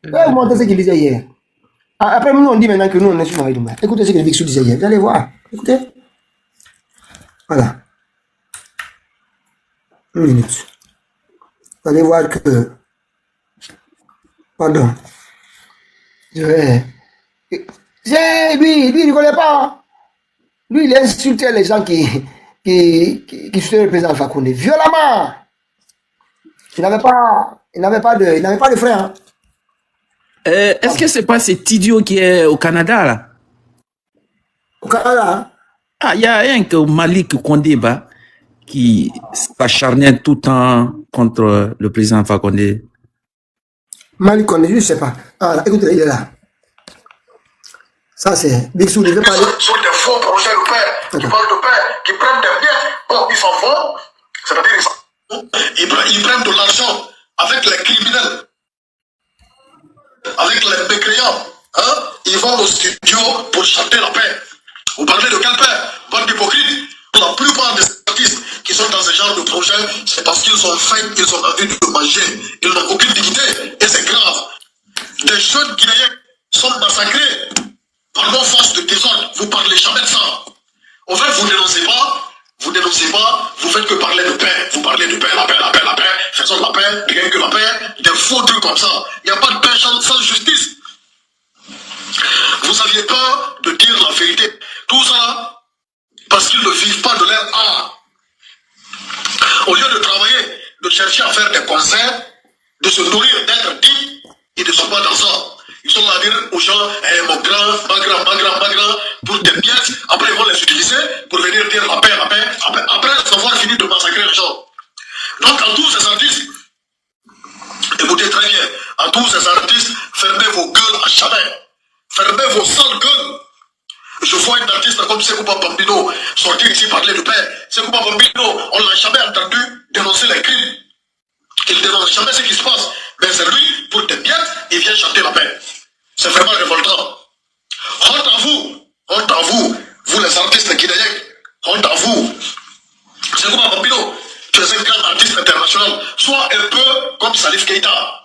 vais vous montrer ce qu'il disait hier. Après, nous, on dit maintenant que nous, on est sur Mamadi Doumbouya. Écoutez ce que Big Soul disait hier. Vous allez voir. Écoutez. Voilà. 1 minute. Vous allez voir que... Pardon. Lui, il ne connaît pas. Lui, il insultait les gens qui soutiennent le président Fakonde violemment. Il n'avait pas de frère. Hein. Est-ce que c'est pas cet idiot qui est au Canada, là? Au Canada, hein? Ah, il y a un que Malik Kondeba qui s'acharnait tout le temps contre le président Fakonde. Malik Kondé, je ne sais pas. Ah, là, écoutez, il est là. Ça, c'est Big Soul, il veut parler. Sur des faux projets de paix, qui parlent de paix, qui prennent des biens. Bon, ils s'en vont, c'est-à-dire ils prennent de l'argent avec les criminels, avec les mécréants. Hein? Ils vont au studio pour chanter la paix. Vous parlez de quelle paix? Bande d'hypocrites. La plupart des artistes qui sont dans ce genre de projet, c'est parce qu'ils ont faim, ils ont envie de manger. Ils n'ont aucune dignité. Et c'est grave. des jeunes Guinéens sont massacrés par nos forces de désordre. Vous ne parlez jamais de ça. En fait, vous dénoncez pas, vous faites que parler de paix. Vous parlez de paix, la paix, faisons la paix, rien que la paix, des faux trucs comme ça. Il n'y a pas de paix sans justice. Vous aviez peur de dire la vérité. Tout ça, parce qu'ils ne vivent pas de leur art. Au lieu de travailler, de chercher à faire des concerts, de se nourrir, d'être dignes, ils ne sont pas dans ça. Ils sont là à dire aux gens, eh, mon grand, ma grand, pour des pièces. Après, ils vont les utiliser pour venir dire la paix. Après avoir fini de massacrer les gens. Donc, à tous ces artistes, écoutez très bien, à tous ces artistes, fermez vos gueules à jamais. Fermez vos sales gueules. Je vois un artiste comme Sekouba Bambino sortir ici parler de paix. Sekouba Bambino, on ne l'a jamais entendu dénoncer les crimes. Il ne dénonce jamais ce qui se passe. Mais c'est lui, pour des miettes, il vient chanter la paix. C'est vraiment révoltant. Honte à vous, vous les artistes guinéens. Honte à vous. Sekouba Bambino, tu es un grand artiste international. Sois un peu comme Salif Keïta.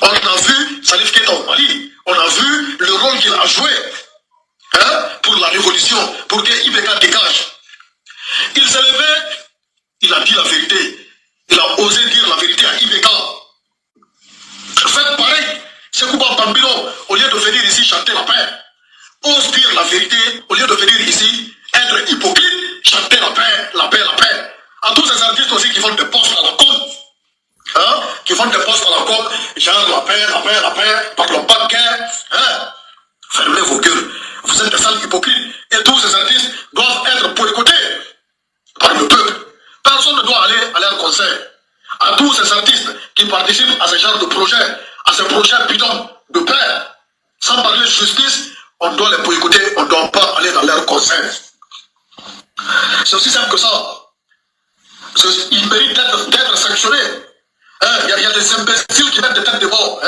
On a vu Salif Keïta au Mali. On a vu le rôle qu'il a joué. Pour la révolution, pour que Ibeka dégage. Il s'est levé, il a dit la vérité. Il a osé dire la vérité à Ibeka. Faites pareil. Sekouba Bambino, au lieu de venir ici chanter la paix, ose dire la vérité, au lieu de venir ici être hypocrite, chanter la paix. À tous ces artistes aussi qui font des postes à la com. Qui font des postes à la com, genre la paix, parlons pas de guerre. Fermez vos gueules. Vous êtes des sales hypocrites. Et tous ces artistes doivent être boycottés par le peuple. Personne ne doit aller à leur concert. À tous ces artistes qui participent à ce genre de projet, à ce projet bidon de paix, sans parler de justice, on doit les boycotter, on ne doit pas aller dans leur concert. C'est aussi simple que ça. Ils méritent d'être sanctionnés. Il y a des imbéciles qui mettent des têtes de mort.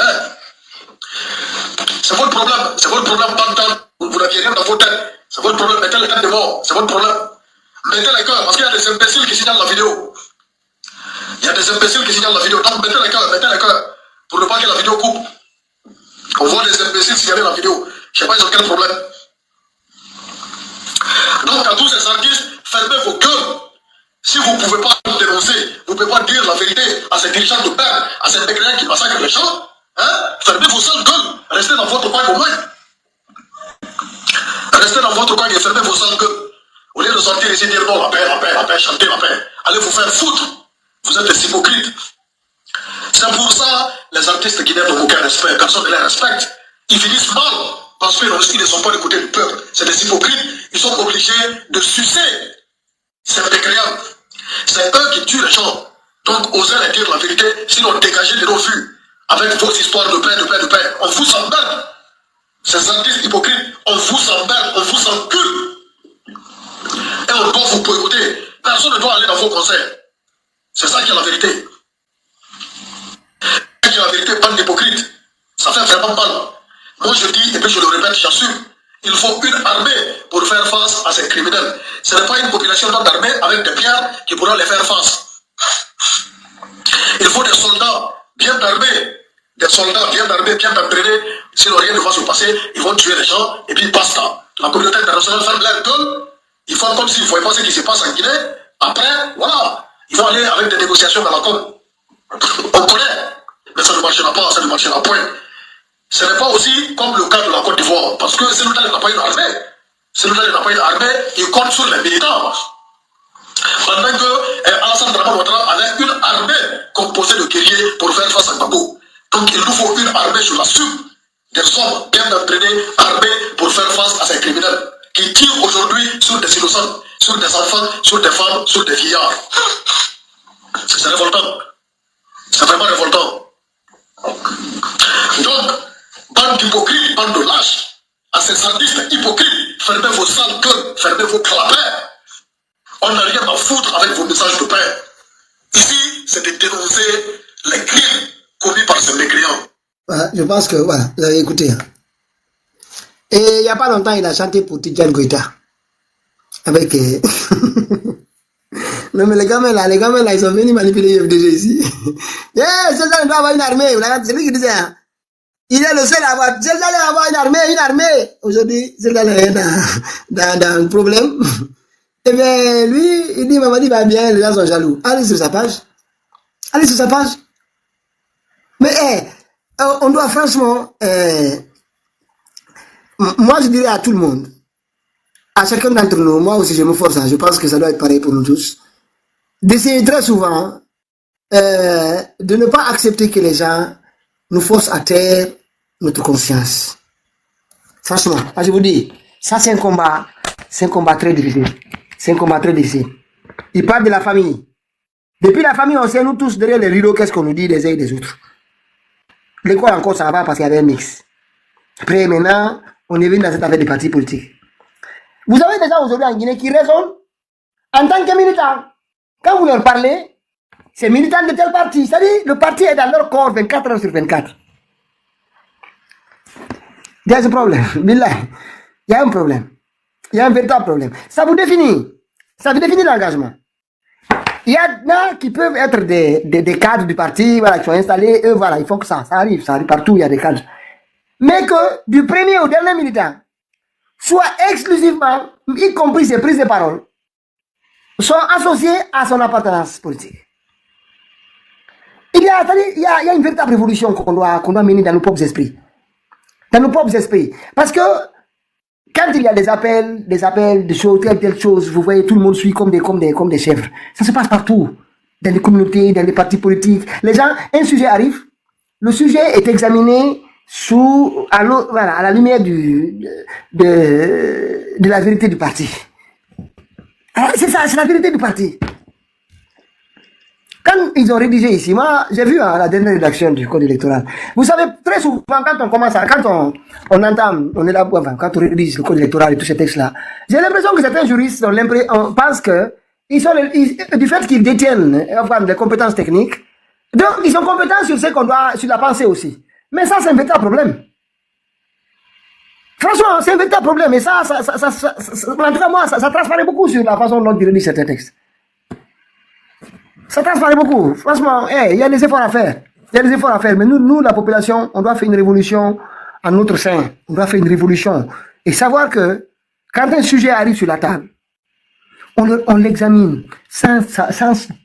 C'est votre problème, Bantan. Vous n'aviez rien dans vos têtes. C'est votre problème, mettez les têtes de mort. C'est votre problème. Mettez les cœurs, parce qu'il y a des imbéciles qui signalent la vidéo. Donc mettez les cœurs, pour ne pas que la vidéo coupe. On voit des imbéciles signaler la vidéo. Je ne sais pas, ils ont quel problème. Donc à tous ces artistes, fermez vos gueules. Si vous ne pouvez pas dénoncer, vous ne pouvez pas dire la vérité à ces dirigeants de paix, à ces mécréants qui massacrent les gens, fermez vos sales gueules. Restez dans votre coin au moins. Restez dans votre coin et fermez vos sales gueules. Au lieu de sortir ici et dire non, la paix, chanter la paix. Allez vous faire foutre. Vous êtes des hypocrites. C'est pour ça, les artistes guinéens n'ont aucun respect. Personne ne les respecte. Ils finissent mal. Parce qu'ils ne sont pas du côté du peuple. C'est des hypocrites. Ils sont obligés de sucer ces mécréants. C'est eux qui tuent les gens. Donc, osez les dire la vérité, sinon dégagez de nos vues. Avec vos histoires de paix. On vous emmerde. Ces artistes hypocrites, on vous emmerde, on vous encule. Et on doit vous boycotter. Personne ne doit aller dans vos concerts. C'est ça qui est la vérité. C'est qui est la vérité, bande d'hypocrites. Ça fait vraiment mal. Moi je dis, et puis je le répète, j'assume, il faut une armée pour faire face à ces criminels. Ce n'est pas une population d'armée avec des pierres qui pourront les faire face. Il faut des soldats bien armés. Des soldats bien armés, bien entraînés, sinon rien ne va se passer, ils vont tuer les gens, et puis basta. La communauté internationale ferme leur gueule, ils font comme s'ils ne voyaient pas ce qui se passe en Guinée, après, voilà, ils vont aller avec des négociations dans la com. On connaît, mais ça ne marchera pas, point. Ce n'est pas aussi comme le cas de la Côte d'Ivoire, parce que celui-là n'a pas une armée, il compte sur les militaires. Pendant que Alassane Dramane Ouattara avait une armée composée de guerriers pour faire face à Gbagbo. Donc il nous faut une armée, je l'assume, des hommes bien entraînés, armés pour faire face à ces criminels qui tirent aujourd'hui sur des innocents, sur des enfants, sur des femmes, sur des vieillards. C'est révoltant. C'est vraiment révoltant. Donc, bande d'hypocrites, bande de lâches, à ces artistes hypocrites, fermez vos sales gueules, fermez vos clapets. On n'a rien à foutre avec vos messages de paix. Ici, c'est de dénoncer les crimes commis par ces mécréants. Voilà, je pense que, voilà, vous avez écouté. Et il n'y a pas longtemps, il a chanté pour Tidjane Goïta. Avec... Non mais les gamins là, ils sont venus manipuler les FDG ici. Yeah, c'est ça, il doit avoir une armée. C'est lui qui disait, hein. Il est le seul à avoir. Zelda allait avoir une armée. Aujourd'hui, Zelda est dans un problème. Et bien, lui, il dit, Mamadi va bien, les gens sont jaloux. Allez sur sa page. Allez sur sa page. Mais, on doit franchement, moi je dirais à tout le monde, à chacun d'entre nous, moi aussi je me force, je pense que ça doit être pareil pour nous tous, d'essayer très souvent de ne pas accepter que les gens nous forcent à taire notre conscience. Franchement, je vous dis, ça c'est un combat très difficile. C'est un combat très difficile. Il parle de la famille. Depuis la famille, on sait nous tous derrière les rideaux, qu'est-ce qu'on nous dit des uns et des autres. L'école encore ça va parce qu'il y avait un mix. Après maintenant, on est venu dans cette affaire des partis politiques. Vous avez des gens aujourd'hui en Guinée qui raisonnent en tant que militants. Quand vous leur parlez, c'est militant de tel parti. C'est-à-dire, le parti est dans leur corps 24 heures sur 24. Il y a un problème. Il y a un problème. Il y a un véritable problème. Ça vous définit. Ça vous définit l'engagement. Il y en a qui peuvent être des cadres du parti, voilà, qui sont installés, eux, voilà, il faut que ça arrive partout, il y a des cadres. Mais que du premier au dernier militant, soit exclusivement, y compris ses prises de parole, sont associés à son appartenance politique. Il y a une véritable révolution qu'on doit mener dans nos propres esprits. Dans nos propres esprits. Parce que quand il y a des appels, de choses, telle chose, vous voyez, tout le monde suit comme des chèvres. Ça se passe partout. Dans les communautés, dans les partis politiques. Les gens, un sujet arrive, le sujet est examiné à la lumière de la vérité du parti. C'est ça, c'est la vérité du parti. Quand ils ont rédigé ici, moi, j'ai vu la dernière rédaction du code électoral. Vous savez, très souvent, quand on commence quand on entend, on est là, quand on rédige le code électoral et tous ces textes-là, j'ai l'impression que certains juristes pensent que du fait qu'ils détiennent des compétences techniques, donc ils sont compétents sur sur la pensée aussi. Mais ça, c'est un véritable problème. Franchement, c'est un véritable problème. Et ça en tout cas, moi, ça transparaît beaucoup sur la façon dont ils rédigent certains textes. Ça transparaît beaucoup. Franchement, il y a des efforts à faire. Mais nous, la population, on doit faire une révolution en notre sein. On doit faire une révolution. Et savoir que quand un sujet arrive sur la table, on l'examine sans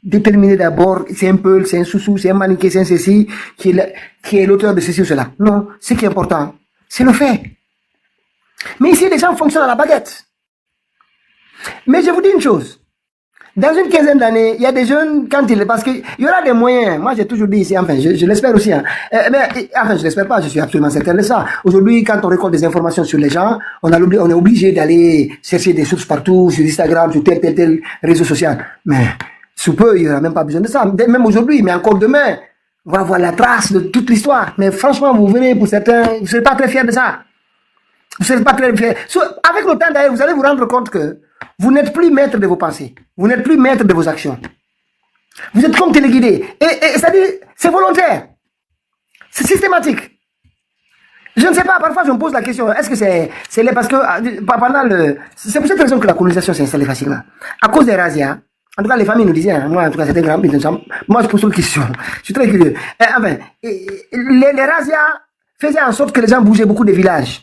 déterminer d'abord c'est un Peul, c'est un Soussou, c'est un Maniké, c'est un ceci qui est l'auteur de ceci ou cela. Non, ce qui est important, c'est le fait. Mais ici, les gens fonctionnent à la baguette. Mais je vous dis une chose. Dans une quinzaine d'années, il y a des jeunes, parce qu'il y aura des moyens. Moi, j'ai toujours dit ici, enfin, je l'espère aussi, hein. Enfin, je l'espère pas, je suis absolument certain de ça. Aujourd'hui, quand on récolte des informations sur les gens, on est obligé d'aller chercher des sources partout, sur Instagram, sur tel réseau social. Mais, sous peu, il n'y aura même pas besoin de ça. Même aujourd'hui, mais encore demain, on va voir la trace de toute l'histoire. Mais franchement, vous verrez, pour certains, vous ne serez pas très fiers de ça. Vous ne serez pas très fiers. Avec le temps, d'ailleurs, vous allez vous rendre compte que vous n'êtes plus maître de vos pensées. Vous n'êtes plus maître de vos actions. Vous êtes comme téléguidé. Et c'est-à-dire, c'est volontaire. C'est systématique. Je ne sais pas, parfois je me pose la question, est-ce que c'est parce que c'est pour cette raison que la colonisation s'est installée facilement. À cause des razzias, en tout cas les familles nous disaient, moi en tout cas c'était grand, moi je pose une question, je suis très curieux. Enfin, les razzias faisaient en sorte que les gens bougeaient beaucoup des villages.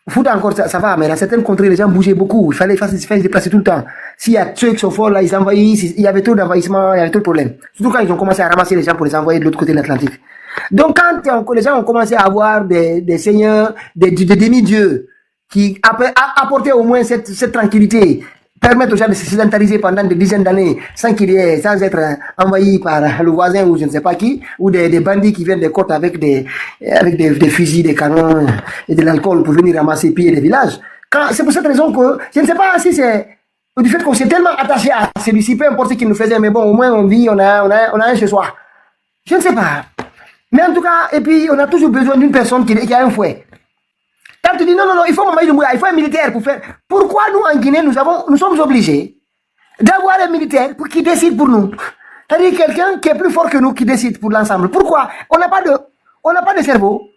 Fouta encore, ça va, mais dans certaines contrées, les gens bougeaient beaucoup. Il fallait se déplacer tout le temps. S'il y a ceux qui sont forts, là, ils envahissent. Il y avait trop d'envahissement, il y avait trop de problèmes. Surtout quand ils ont commencé à ramasser les gens pour les envoyer de l'autre côté de l'Atlantique. Donc, quand les gens ont commencé à avoir des seigneurs, des demi-dieux, qui apportaient au moins cette tranquillité, permettre aux gens de se sédentariser pendant des dizaines d'années, sans être envahis par le voisin ou je ne sais pas qui, ou des bandits qui viennent des côtes avec des fusils, des canons et de l'alcool pour venir ramasser, piller les villages. C'est pour cette raison que, je ne sais pas si c'est du fait qu'on s'est tellement attaché à celui-ci, peu importe ce qu'il nous faisait, mais bon, au moins on vit, on a un chez soi. Je ne sais pas. Mais en tout cas, et puis on a toujours besoin d'une personne qui a un fouet. Quand tu dis non, il faut Mamadi Doumbouya, il faut un militaire pour faire. Pourquoi nous en Guinée, nous sommes obligés d'avoir un militaire qui décide pour nous? C'est-à-dire quelqu'un qui est plus fort que nous, qui décide pour l'ensemble. Pourquoi? On n'a pas de cerveau,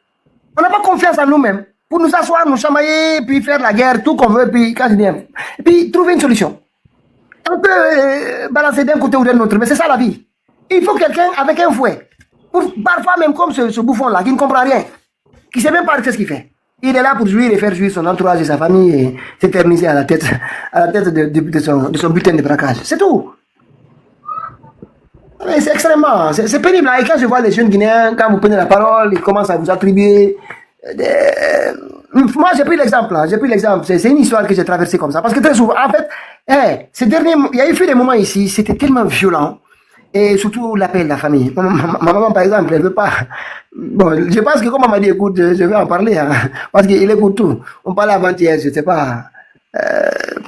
on n'a pas confiance en nous-mêmes pour nous asseoir, nous chamailler, puis faire la guerre, tout qu'on veut, puis et puis trouver une solution. On peut balancer d'un côté ou d'un autre, mais c'est ça la vie. Il faut quelqu'un avec un fouet. Parfois même comme ce bouffon-là, qui ne comprend rien. qui ne sait même pas ce qu'il fait. Il est là pour jouir et faire jouir son entourage et sa famille et s'éterniser à la tête de son butin de braquage. C'est tout. Mais c'est extrêmement, c'est pénible. Et quand je vois les jeunes Guinéens, quand vous prenez la parole, ils commencent à vous attribuer. Moi, j'ai pris l'exemple. C'est une histoire que j'ai traversée comme ça. Parce que très souvent, en fait, il y a eu des moments ici, c'était tellement violent. Et surtout l'appel de la famille. Ma maman, par exemple, elle veut pas. Bon, je pense que comme elle m'a dit, écoute, je vais en parler, hein, parce qu'il écoute tout. On parlait avant-hier, je sais pas.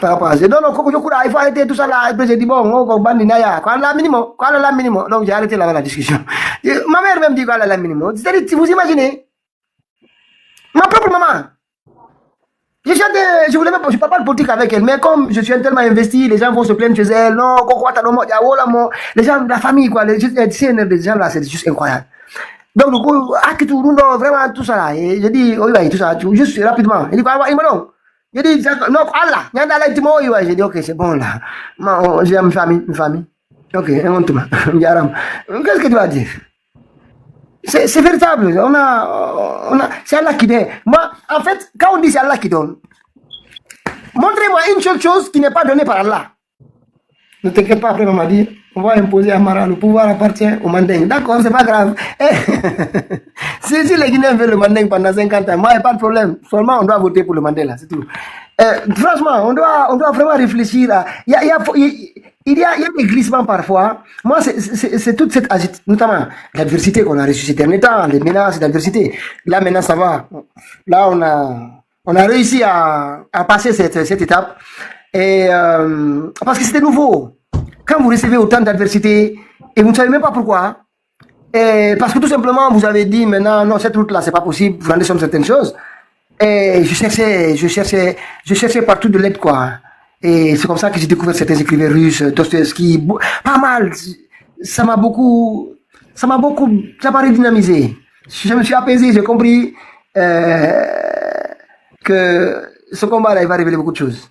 Par rapport à ça. Donc, il faut arrêter tout ça là. Et puis j'ai dit, bon, on va bandinaya. Quoi la minimum. Donc j'ai arrêté là la discussion. Ma mère même dit quoi la minimum. C'est-à-dire, si vous imaginez, ma propre maman. Je voulais même, je parle pas de politique avec elle, mais comme je suis tellement investi, les gens vont se plaindre chez elle, non, les gens, la famille, quoi, les gens là, c'est juste incroyable. Donc, du coup, vraiment, tout ça là, et j'ai dit, oui, tout ça, juste rapidement. Il dit, quoi, il me donne. J'ai dit, non, Allah, j'ai dit, ok, c'est bon là. J'ai une famille. Ok, qu'est-ce que tu vas dire? C'est véritable. C'est Allah qui donne. Moi, en fait, quand on dit c'est Allah qui donne, montrez-moi une seule chose qui n'est pas donnée par Allah. Ne t'inquiète pas, après, on m'a dit, on va imposer à Mara, le pouvoir appartient au Manding. D'accord, c'est pas grave. Si les Guinéens veulent le Manding pendant 50 ans, moi, il n'y a pas de problème. Seulement, on doit voter pour le Mandela, c'est tout. Franchement, on doit vraiment réfléchir à. Il y a des glissements parfois. Moi, c'est toute cette notamment l'adversité qu'on a reçue ces derniers temps, les menaces d'adversité. Là, maintenant, ça va. Là, on a réussi à passer cette étape. Et parce que c'était nouveau. Quand vous recevez autant d'adversité et vous ne savez même pas pourquoi, et parce que tout simplement vous avez dit maintenant non, cette route là c'est pas possible, vous rendez sur certaines choses. Et je cherchais partout de l'aide quoi. Et c'est comme ça que j'ai découvert certains écrivains russes, Dostoevsky, pas mal. Ça m'a redynamisé. Je me suis apaisé, j'ai compris que ce combat là il va révéler beaucoup de choses.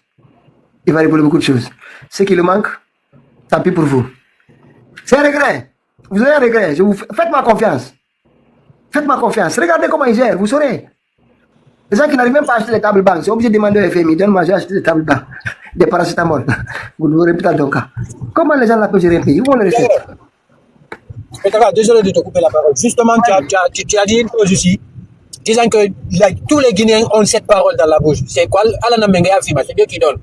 Il va révéler beaucoup de choses. Ce qui le manque, tant pis pour vous. C'est un regret. Vous avez un regret. Faites-moi confiance. Faites-moi confiance. Regardez comment ils gèrent, vous saurez. Les gens qui n'arrivent même pas à acheter les tables banques, c'est obligé de demander au FMI, donne-moi, j'ai acheté des tables banques, des paracétamol. Vous l'aurez peut-être dans le cas. Comment les gens là peuvent gérer un pays? Où on les recettes? Désolé de te couper la parole. Justement, tu as dit une chose ici, disant que tous les Guinéens ont cette parole dans la bouche. C'est quoi? C'est Dieu qui donne.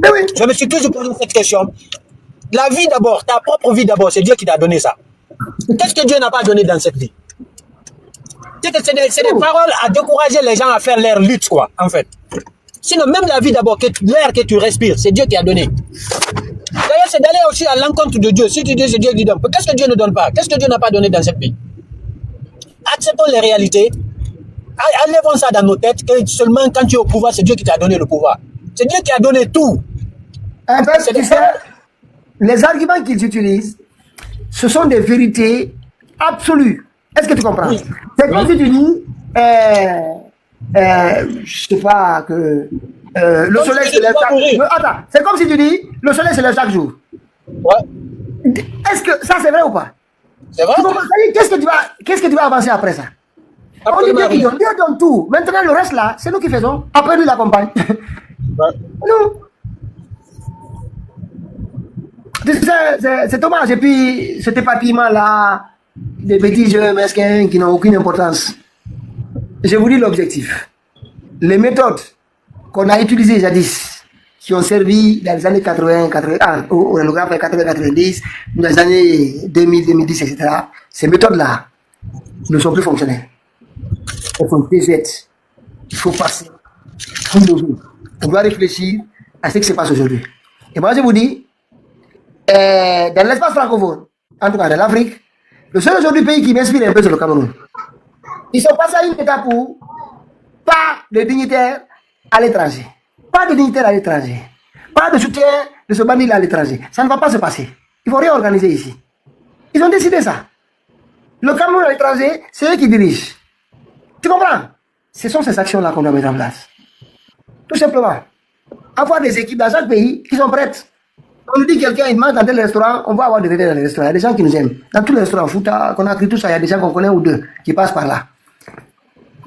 Mais oui. Je me suis toujours posé cette question. La vie d'abord, ta propre vie d'abord, c'est Dieu qui t'a donné ça. Qu'est-ce que Dieu n'a pas donné dans cette vie? C'est des paroles à décourager les gens à faire leur lutte, quoi, en fait. Sinon, même la vie d'abord, l'air que tu respires, c'est Dieu qui a donné. D'ailleurs, c'est d'aller aussi à l'encontre de Dieu. Si tu dis c'est Dieu qui donne, qu'est-ce que Dieu ne donne pas? Qu'est-ce que Dieu n'a pas donné dans cette vie? Acceptons les réalités. Enlevons ça dans nos têtes, que seulement quand tu es au pouvoir, c'est Dieu qui t'a donné le pouvoir. C'est Dieu qui a donné tout. En fait, tu sais, les arguments qu'ils utilisent, ce sont des vérités absolues. Est-ce que tu comprends? Oui. C'est comme si tu dis, je sais pas, que le soleil se lève chaque jour. Attends, c'est comme si tu dis, le soleil se lève chaque jour. Ouais. Est-ce que ça c'est vrai ou pas? C'est vrai. Qu'est-ce que tu vas avancer après ça? On dit Dieu donne tout. Maintenant le reste là, c'est nous qui faisons. Après lui l'accompagne. Ouais. Nous. C'est dommage. Et puis, cet éparpillement-là, des petits jeux mesquins qui n'ont aucune importance. Je vous dis l'objectif. Les méthodes qu'on a utilisées jadis, qui ont servi dans les années 80, 90, dans les années 2000, 2010, etc., ces méthodes-là ne sont plus fonctionnelles. Elles sont désuètes. Il faut passer. On doit réfléchir à ce qui se passe aujourd'hui. Et moi, je vous dis, dans l'espace francophone, en tout cas dans l'Afrique, le seul aujourd'hui pays qui m'inspire un peu, c'est le Cameroun. Ils sont passés à une étape où pas de dignitaires à l'étranger. Pas de dignitaires à l'étranger. Pas de soutien de ce bandit à l'étranger. Ça ne va pas se passer. Il faut réorganiser ici. Ils ont décidé ça. Le Cameroun à l'étranger, c'est eux qui dirigent. Tu comprends? Ce sont ces actions-là qu'on doit mettre en place. Tout simplement. Avoir des équipes dans chaque pays qui sont prêtes. On nous dit quelqu'un, il mange dans tel restaurant, on va avoir des relais dans les restaurants. Il y a des gens qui nous aiment. Dans tous les restaurants, Fouta, qu'on a écrit tout ça, il y a des gens qu'on connaît ou deux qui passent par là.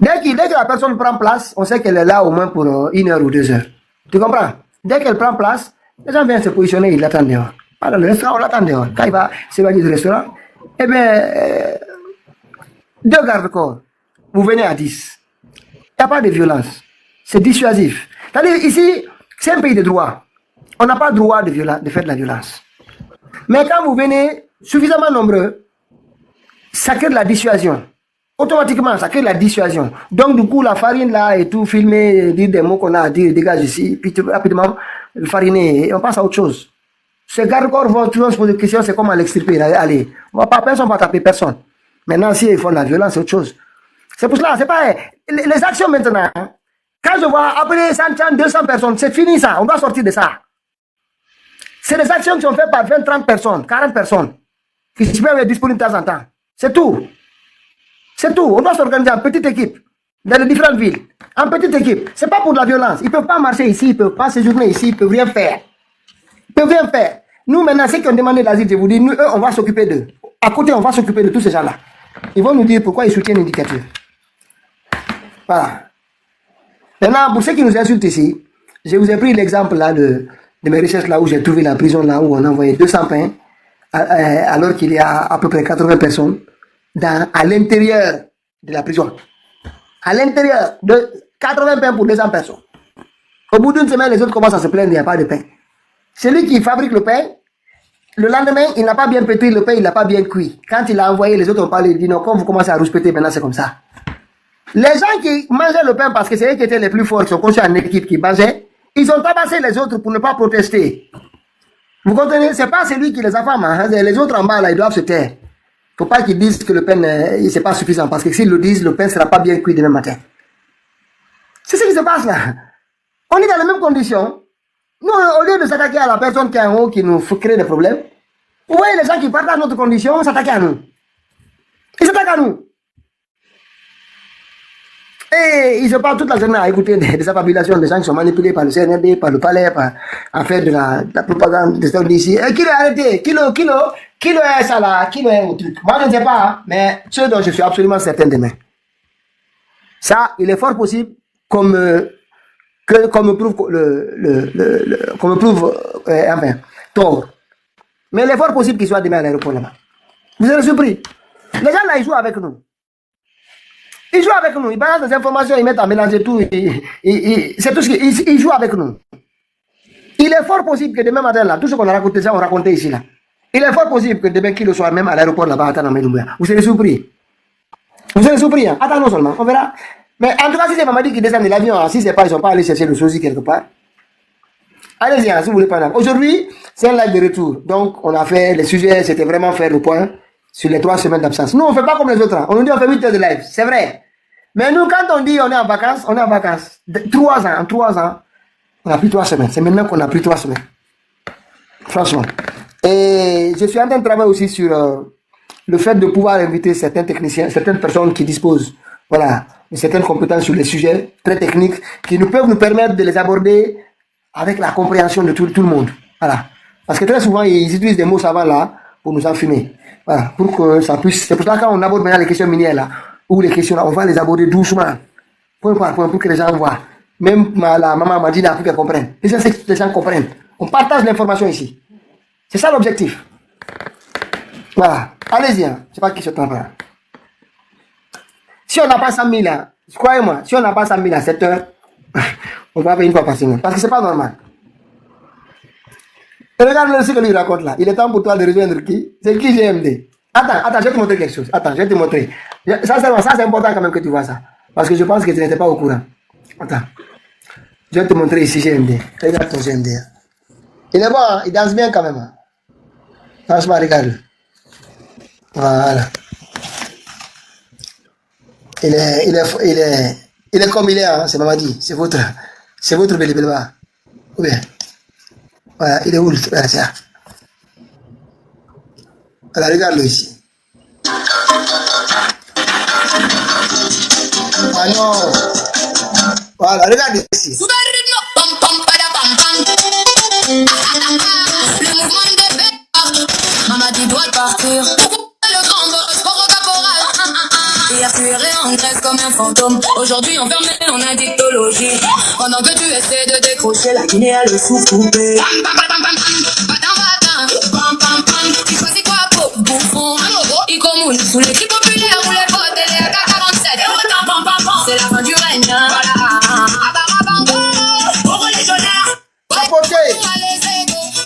Dès que la personne prend place, on sait qu'elle est là au moins pour 1 heure ou 2 heures. Tu comprends? Dès qu'elle prend place, les gens viennent se positionner, ils l'attendent dehors. Pas dans le restaurant, on l'attend dehors. Quand il va s'éloigner du restaurant, eh bien, 2 gardes-corps, vous venez à 10. Il n'y a pas de violence. C'est dissuasif. C'est-à-dire, ici, c'est un pays de droit. On n'a pas le droit de faire de la violence. Mais quand vous venez suffisamment nombreux, ça crée de la dissuasion. Automatiquement, ça crée de la dissuasion. Donc, du coup, la farine là et tout, filmer, dire des mots qu'on a à dire, dégage ici, puis rapidement, fariner, et on passe à autre chose. Ces gardes-corps vont toujours se poser des questions, c'est comment l'extirper. Allez, personne ne va taper personne. Maintenant, si ils font de la violence, c'est autre chose. C'est pour cela, c'est pas les actions maintenant. Hein, quand je vois après 100, 200 personnes, c'est fini ça, on doit sortir de ça. C'est des actions qui sont faites par 20, 30 personnes, 40 personnes, qui peuvent être disponibles de temps en temps. C'est tout. C'est tout. On doit s'organiser en petite équipe, dans les différentes villes, en petite équipe. C'est pas pour de la violence. Ils ne peuvent pas marcher ici, ils ne peuvent pas séjourner ici, ils ne peuvent rien faire. Ils ne peuvent rien faire. Nous, maintenant, ceux qui ont demandé l'asile, je vous dis, nous, eux, on va s'occuper d'eux. À côté, on va s'occuper de tous ces gens-là. Ils vont nous dire pourquoi ils soutiennent une dictature. Voilà. Maintenant, pour ceux qui nous insultent ici, je vous ai pris l'exemple là de mes recherches là où j'ai trouvé la prison là où on a envoyé 200 pains, alors qu'il y a à peu près 80 personnes à l'intérieur de la prison. À l'intérieur de 80 pains pour 200 personnes. Au bout d'une semaine, les autres commencent à se plaindre, il n'y a pas de pain. Celui qui fabrique le pain, le lendemain, il n'a pas bien pétri le pain, il n'a pas bien cuit. Quand il a envoyé, les autres ont parlé, il dit non, quand vous commencez à rouspéter, maintenant c'est comme ça. Les gens qui mangeaient le pain parce que c'est eux qui étaient les plus forts, qui sont construits en équipe, qui mangeaient, ils ont tabassé les autres pour ne pas protester. Vous comprenez? C'est pas celui qui les a fait, hein? Les autres en bas, là, ils doivent se taire. Il ne faut pas qu'ils disent que le pain, c'est pas suffisant, parce que s'ils le disent, le pain ne sera pas bien cuit demain matin. C'est ce qui se passe là. On est dans les mêmes conditions. Nous, au lieu de s'attaquer à la personne qui est en haut, qui nous crée des problèmes, vous voyez les gens qui partagent notre condition s'attaquent à nous. Ils s'attaquent à nous. Et ils se parlent toute la journée à écouter des affabulations des gens qui sont manipulés par le CNRD, par le palais, à faire de la propagande de ce d'ici. Qui l'a arrêté? Qui est ça là? Qui est au truc? Moi je ne sais pas, hein, mais ce dont je suis absolument certain demain. Ça, il est fort possible qu'on me prouve enfin, tort. Mais il est fort possible qu'il soit demain à l'aéroport là-bas. Vous êtes surpris? Les gens là, ils jouent avec nous. Ils jouent avec nous, ils balancent des informations, ils mettent à mélanger tout. C'est tout ce qu'ils jouent avec nous. Il est fort possible que demain matin, là, tout ce qu'on a raconté, ça, on racontait ici, là. Il est fort possible que demain qu'il soit même à l'aéroport là-bas, à Tanamé-Doumbouya. Vous serez surpris. Vous serez surpris, hein? Attendons seulement, on verra. Mais en tout cas, si c'est Mamadi qui descend de l'avion, hein, si c'est pas, ils ne sont pas allés chercher le sosie quelque part. Allez-y, hein, si vous voulez pas. Aujourd'hui, c'est un live de retour. Donc, on a fait les sujets, c'était vraiment faire le point sur les 3 semaines d'absence. Nous, on ne fait pas comme les autres. Hein. On nous dit on fait 8 heures de live. C'est vrai. Mais nous, quand on dit on est en vacances, on est en vacances. 3 ans, en 3 ans, on a pris 3 semaines. C'est maintenant qu'on a pris 3 semaines. Franchement. Et je suis en train de travailler aussi sur le fait de pouvoir inviter certains techniciens, certaines personnes qui disposent, voilà, de certaines compétences sur les sujets très techniques, qui peuvent nous permettre de les aborder avec la compréhension de tout le monde. Voilà. Parce que très souvent, ils utilisent des mots savants là pour nous enfumer. Voilà. Pour que ça puisse. C'est pour ça que quand on aborde maintenant les questions minières là, ou les questions là, on va les aborder doucement, point par point, pour que les gens voient. Même la maman m'a dit là pour qu'elle comprenne. Les gens comprennent. On partage l'information ici. C'est ça l'objectif. Voilà. Allez-y, hein. Je sais pas qui se trompe là. Si on n'a pas 100 000 là, croyez-moi, si on n'a pas 100 000 à 7 heures, on va faire une fois par semaine. Parce que c'est pas normal. Et regarde ce que lui raconte là. Il est temps pour toi de rejoindre qui? C'est qui GMD? Attends, je vais te montrer quelque chose. Attends, je vais te montrer. Ça c'est important quand même que tu vois ça. Parce que je pense que tu n'étais pas au courant. Attends. Je vais te montrer ici GMD. Regarde ton GMD. Il est bon, hein? Il danse bien quand même. Hein? Franchement, regarde. Voilà. Il est comme il est, hein? C'est Mamadi. C'est votre Bélibelba. Ou bien. Voilà, il est où? Voilà, c'est ça. Voilà, regarde-le ici. Ah non. Voilà, regarde ici. Le mouvement de Béar, Mamadi doit partir. Le grand sport caporal. Hier tu es en Grèce comme un fantôme. aujourd'hui enfermé en addictologie. Pendant que tu essaies de décrocher la Guinée à le sous-coupé. Tu choisis quoi pour bouffon? Il commun sous l'équipe populaire ou les potes et les AK-47. C'est la fin du règne. Voilà. Pour les légionnaires.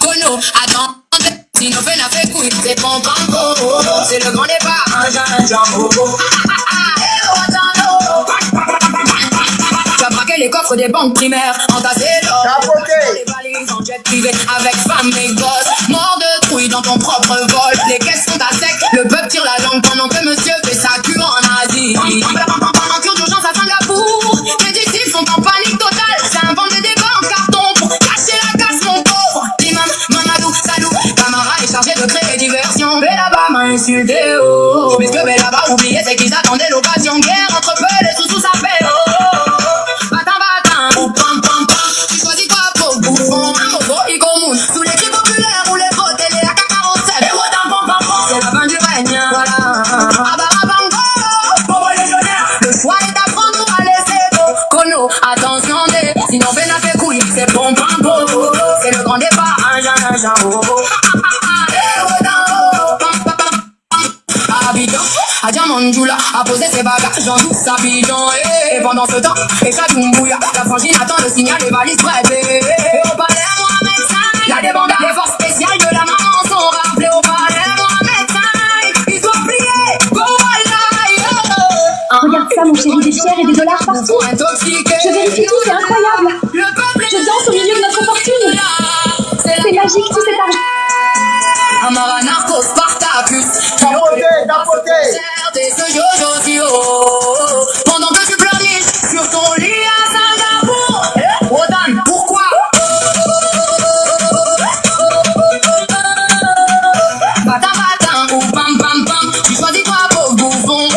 Kono, attends. Si nos peines a fait couille, c'est pom pom pom. C'est le grand départ. Un jambo. Tu as braqué les coffres des banques primaires, entassé l'or. Les valises en jet privé avec femme et gosses. Mort de trouille dans ton propre vol. Les caisses sont à sec, le peuple tire la langue pendant que monsieur fait sa cure en Asie. En cure d'urgence à Singapour, les disciples sont en panique totale. C'est inventé des débats en carton pour cacher la casse, mon pauvre. L'imam Mamadou Salou, Camara est chargé de créer diversion. Bellaba m'a insulté, oh. Mais ce que Bellaba oubliait, c'est qu'ils attendaient l'occasion. Guerre entre peuple et sous sa paix, oh. Tu choisis quoi pour bouffon? Il commun sous l'équipe populaire ou les votes et les AK-47. C'est la fin du règne, voilà. Le choix est à prendre ou à laisser go. Kono, attention, sinon ben a fait couille. C'est bon, c'est le grand départ. Un jean, Abidjan, à Diamandjoula, a posé ses bagages dans tout Abidjan. Et pendant ce temps, et Kadoumbouya, la frangine attend le signal, les valises prêtes. Et au palais, Mohamed V, la débandade, les forces spéciales de la maman sont rappelées au palais, Mohamed V, ils doivent plier, go Regarde ça, mon chéri, des pierres et des dollars partout. Je vérifie tout, c'est incroyable. Je danse au milieu de notre fortune. C'est magique, tout cet argent. Amara Narco Spartacus, Tapoté. et ce Jojo Tio. Pendant que tu pleurniches sur ton lit à Singapour. Wodan, pourquoi? Bata ou pam pam pam, tu choisis quoi pour bouffon?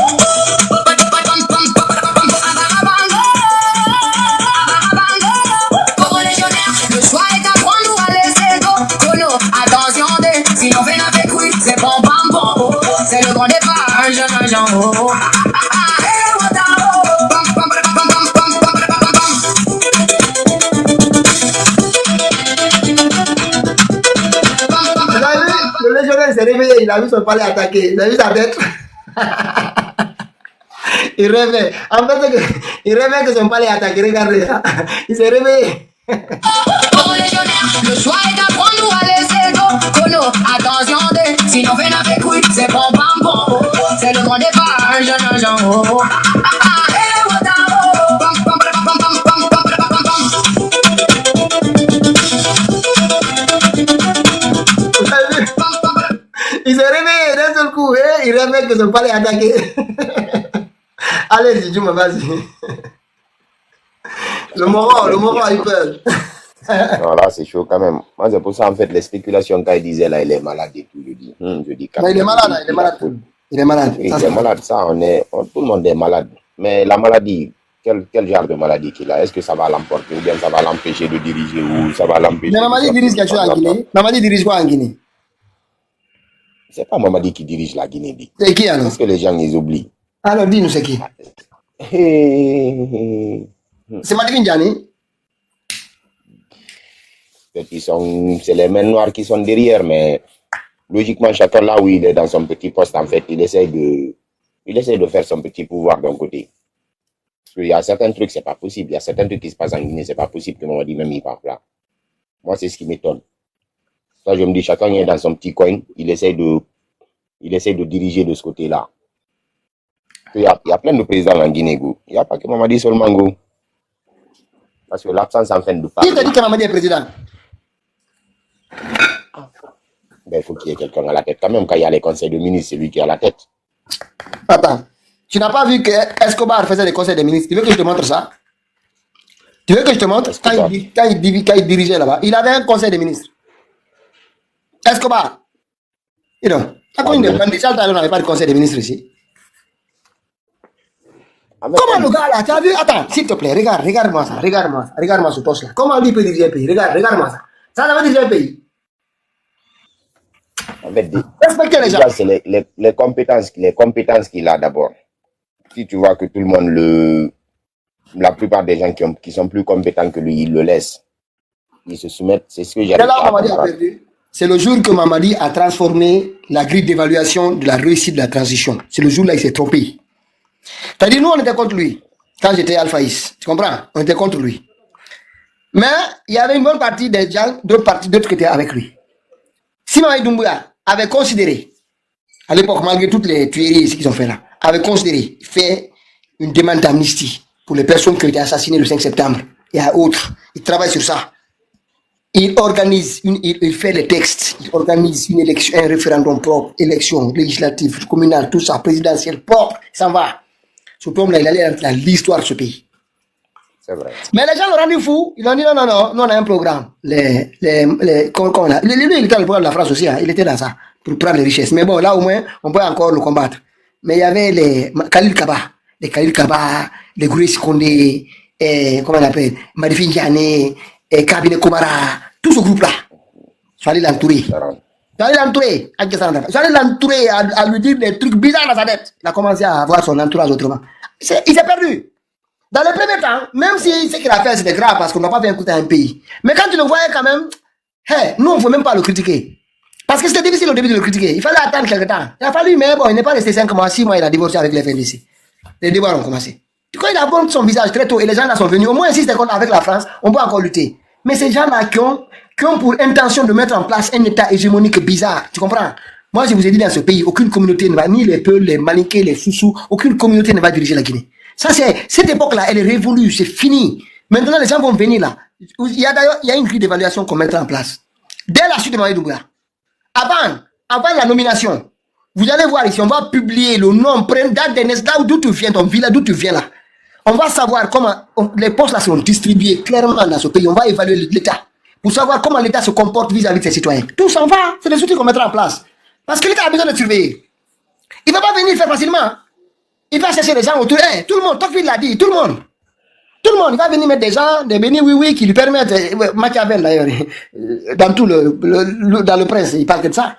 Pour les légionnaires, le choix est à prendre ou à laisser go. Kono, attention, si on fait la fake couille, c'est bon pam pam. C'est le grand départ, un jean, oh. Le légionnaire s'est réveillé, il a vu son palais attaqué, il a vu sa tête. Il rêvait. En fait, il rêvait que son palais est attaqué. Regardez, il s'est réveillé. Pour les légionnaires, le choix est à prendre ou à laisser go. Kono, attention, sinon fait la fake couille, c'est bon pam pam. C'est le grand départ, un jean, oh. Il s'est réveillé d'un seul coup, il rêvait que son palais est attaqué. Allez, dis-moi, vas-y. Le moron a eu peur. Non, là, c'est chaud quand même. Moi, c'est pour ça, en fait, les spéculations, quand il disait là, il est malade et tout, je dis, Non, il est malade, il est malade. Il est malade. Oui, il est malade, ça, tout le monde est malade. Mais la maladie, quel genre de maladie qu'il a? Est-ce que ça va l'emporter ou bien ça va l'empêcher de diriger ou ça va l'empêcher? Mais Mamadi dirige quelque chose en Guinée. Mamadi dirige quoi en Guinée? C'est pas Mamadi qui dirige la Guinée, dit. C'est qui alors? Parce que les gens, ils oublient. Alors, dis-nous c'est qui? C'est Madi Ndiani. C'est les mains noires qui sont derrière, mais logiquement, chacun là où il est dans son petit poste, en fait, il essaie de faire son petit pouvoir d'un côté. Parce qu'il y a certains trucs, c'est pas possible. Il y a certains trucs qui se passent en Guinée, c'est pas possible que Mamadi même y parle là. Moi, c'est ce qui m'étonne. Ça, je me dis, chacun est dans son petit coin, il essaie de diriger de ce côté-là. Il y a plein de présidents en Guinée, go. Il n'y a pas que Mamadi seulement, go. Parce que l'absence en fin de parler. Qui t'a dit que Mamadi est président? Ben, il faut qu'il y ait quelqu'un à la tête. Quand même, quand il y a les conseils de ministres, c'est lui qui est à la tête. Attends, tu n'as pas vu que Escobar faisait les conseils des ministres? Tu veux que je te montre ça? Tu veux que je te montre? Quand il dirigeait là-bas, il avait un conseil des ministres. Escobar. You know, on n'avait pas de conseil des ministres ici. Comment le gars là, tu as vu? Attends, s'il te plaît, regarde-moi ça, regarde-moi ce poste là. Comment lui peut diriger un pays? Regarde-moi ça. Ça va diriger un pays. En fait, respectez les gens. C'est les compétences qu'il a d'abord. Si tu vois que tout le monde la plupart des gens qui sont plus compétents que lui, ils le laissent. Ils se soumettent, c'est ce que j'ai C'est là où Mamadi a perdu. C'est le jour que Mamadi a transformé la grille d'évaluation de la réussite de la transition. C'est le jour-là il s'est trompé. C'est-à-dire, nous, on était contre lui. Quand j'étais Alphaïs, tu comprends? On était contre lui. Mais il y avait une bonne partie des gens, d'autres qui étaient avec lui. Si Mamadi Doumbouya avait considéré, à l'époque, malgré toutes les tueries qu'ils ont fait là, avait considéré faire une demande d'amnistie pour les personnes qui ont été assassinées le 5 septembre et à autres, il travaille sur ça. Il organise, il fait les textes, il organise une élection, un référendum propre, élection législative, communale, tout ça, présidentielle propre, ça va. Ce homme-là, il allait dans l'histoire de ce pays. C'est vrai. Mais les gens l'ont rendu fou. Ils ont dit non, nous on a un programme. Lui, il était dans le programme de la France aussi, hein. Il était dans ça, pour prendre les richesses. Mais bon, là au moins, on peut encore le combattre. Mais il y avait les Khalil Kaba, les Gouris Kondé, comment on appelle, Marifi Ndiané, Kabine Komara, tout ce groupe-là. J'allais l'entourer. J'allais l'entourer à lui dire des trucs bizarres dans sa tête. Il a commencé à avoir son entourage autrement. Il s'est perdu. Dans le premier temps, même si ce qu'il a fait c'était grave parce qu'on n'a pas fait écouter un pays. Mais quand tu le voyais quand même, nous on ne faut même pas le critiquer. Parce que c'était difficile au début de le critiquer. Il fallait attendre quelques temps. Il a fallu, mais bon, il n'est pas resté 5 mois, 6 mois, il a divorcé avec les FNDC. Les débats ont commencé. Quand il a montré son visage très tôt et les gens là sont venus, au moins si c'était avec la France, on peut encore lutter. Mais ces gens-là qui ont pour intention de mettre en place un État hégémonique bizarre, tu comprends? Moi, je vous ai dit dans ce pays, aucune communauté ne va, ni les Peuls, les Malinqués, les Soussous, aucune communauté ne va diriger la Guinée. Ça, cette époque-là, elle est révolue, c'est fini. Maintenant, les gens vont venir là. Il y a une grille d'évaluation qu'on mettra en place. Dès la suite de Mamadi Doumbouya. Avant la nomination, vous allez voir ici, on va publier le nom, date de naissance, d'où tu viens, ton village, d'où tu viens là. On va savoir comment les postes là sont distribués clairement dans ce pays. On va évaluer l'État pour savoir comment l'État se comporte vis-à-vis de ses citoyens. Tout s'en va. C'est des outils qu'on mettra en place. Parce que l'État a besoin de surveiller. Il ne va pas venir faire facilement. Il va chercher les gens autour. Tout le monde, Tocqueville l'a dit, tout le monde. Tout le monde, il va venir mettre des gens, des bénis oui qui lui permettent, Machiavel d'ailleurs, dans tout dans le Prince, il parle que de ça.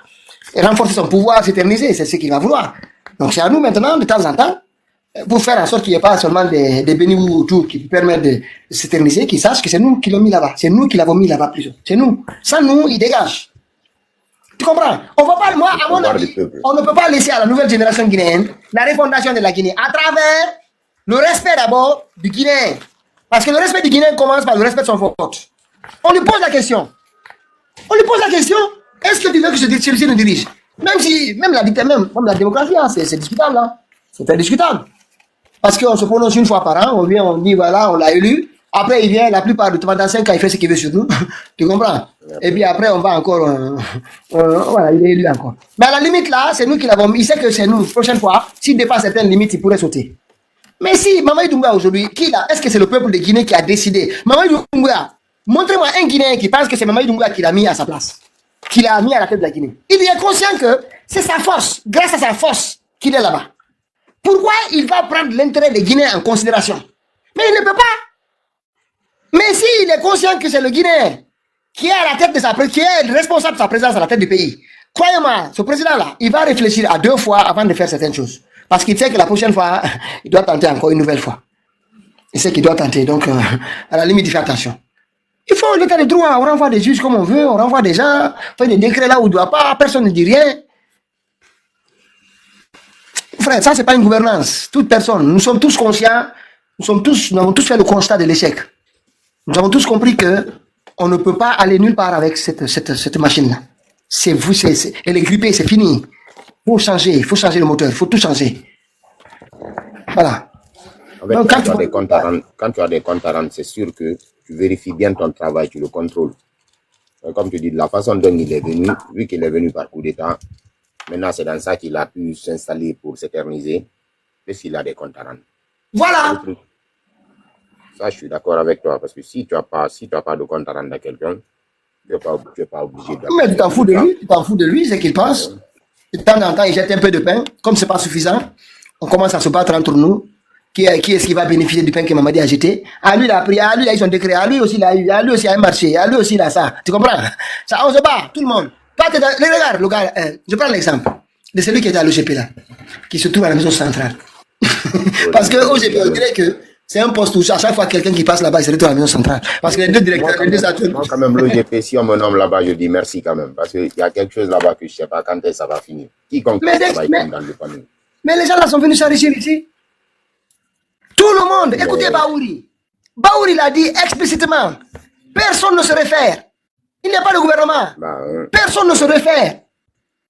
Et renforcer son pouvoir, s'éterniser, c'est ce qu'il va vouloir. Donc c'est à nous maintenant, de temps en temps, pour faire en sorte qu'il n'y ait pas seulement des bénis autour qui lui permettent de s'éterniser, qu'ils sachent que c'est nous qui l'avons mis là-bas. C'est nous qui l'avons mis là-bas plus. C'est nous. Sans nous, il dégage. Tu comprends? On va pas, moi, à mon avis, on ne peut pas laisser à la nouvelle génération guinéenne la refondation de la Guinée à travers le respect d'abord du Guinéen. Parce que le respect du Guinéen commence par le respect de son vote. On lui pose la question. Est-ce que tu veux que celui-ci nous dirige? Même la démocratie, hein, c'est discutable. Hein. C'est très discutable. Parce qu'on se prononce une fois par an, on vient, on dit voilà, on l'a élu. Après, il vient, la plupart du temps, dans 5 ans, il fait ce qu'il veut sur nous. Tu comprends? Et puis après, on va encore, voilà, il est élu encore. Mais à la limite là, c'est nous qui l'avons mis. Il sait que c'est nous. Prochaine fois, s'il dépasse certaines limites, il pourrait sauter. Mais si Mamadi Doumbouya aujourd'hui, est-ce que c'est le peuple de Guinée qui a décidé? Mamadi Doumbouya, montrez-moi un Guinéen qui pense que c'est Mamadi Doumbouya qui l'a mis à sa place, qui l'a mis à la tête de la Guinée. Il est conscient que c'est sa force, grâce à sa force, qu'il est là-bas. Pourquoi il va prendre l'intérêt des Guinéens en considération? Mais il ne peut pas. Mais s'il est conscient que c'est le Guinéen qui est à la tête de qui est responsable de sa présence à la tête du pays, croyez-moi, ce président-là, il va réfléchir à 2 fois avant de faire certaines choses. Parce qu'il sait que la prochaine fois, il doit tenter encore une nouvelle fois. Il sait qu'il doit tenter, donc à la limite, il fait attention. Il faut l'état de droit, on renvoie des juges comme on veut, on renvoie des gens, on fait des décrets là où il ne doit pas, personne ne dit rien. Frère, ça c'est pas une gouvernance. Toute personne, nous sommes tous conscients, nous avons tous fait le constat de l'échec. Nous avons tous compris que on ne peut pas aller nulle part avec cette machine-là. Elle est grippée, c'est fini. Il faut changer le moteur, il faut tout changer. Voilà. Donc, quand tu as des comptes à rendre, c'est sûr que tu vérifies bien ton travail, tu le contrôles. Comme tu dis, de la façon dont il est venu, vu qu'il est venu par coup d'État, maintenant c'est dans ça qu'il a pu s'installer pour s'éterniser, parce qu'il a des comptes à rendre. Voilà. Ça, je suis d'accord avec toi, parce que si tu n'as pas de compte à rendre à quelqu'un, tu n'es pas obligé de... Mais tu t'en fous de lui, c'est qu'il pense. De temps en temps, il jette un peu de pain. Comme ce n'est pas suffisant, on commence à se battre entre nous. Qui est-ce qui va bénéficier du pain que Mamadi a jeté? À lui, il a pris, à lui, il a eu son décret, à lui aussi, il a eu, à lui aussi, il a un marché, à lui aussi, il a ça. Tu comprends? Ça, on se bat, tout le monde. Regarde, le gars, je prends l'exemple de celui qui était à l'OGP là, qui se trouve à la maison centrale. Parce que OGP, on dirait que C'est un poste où à chaque fois quelqu'un qui passe là-bas, il se retrouve à la maison centrale. Parce que les deux directeurs, les deux actuels. Moi, quand même, l'OGP, si on me nomme là-bas, je dis merci quand même. Parce qu'il y a quelque chose là-bas que je ne sais pas quand est-ce que ça va finir. Quiconque travaille dans le panneau. Mais les gens là sont venus s'enrichir ici. Tout le monde, écoutez Baouri. Baouri l'a dit explicitement. Personne ne se réfère. Il n'y a pas de gouvernement. Personne ne se réfère.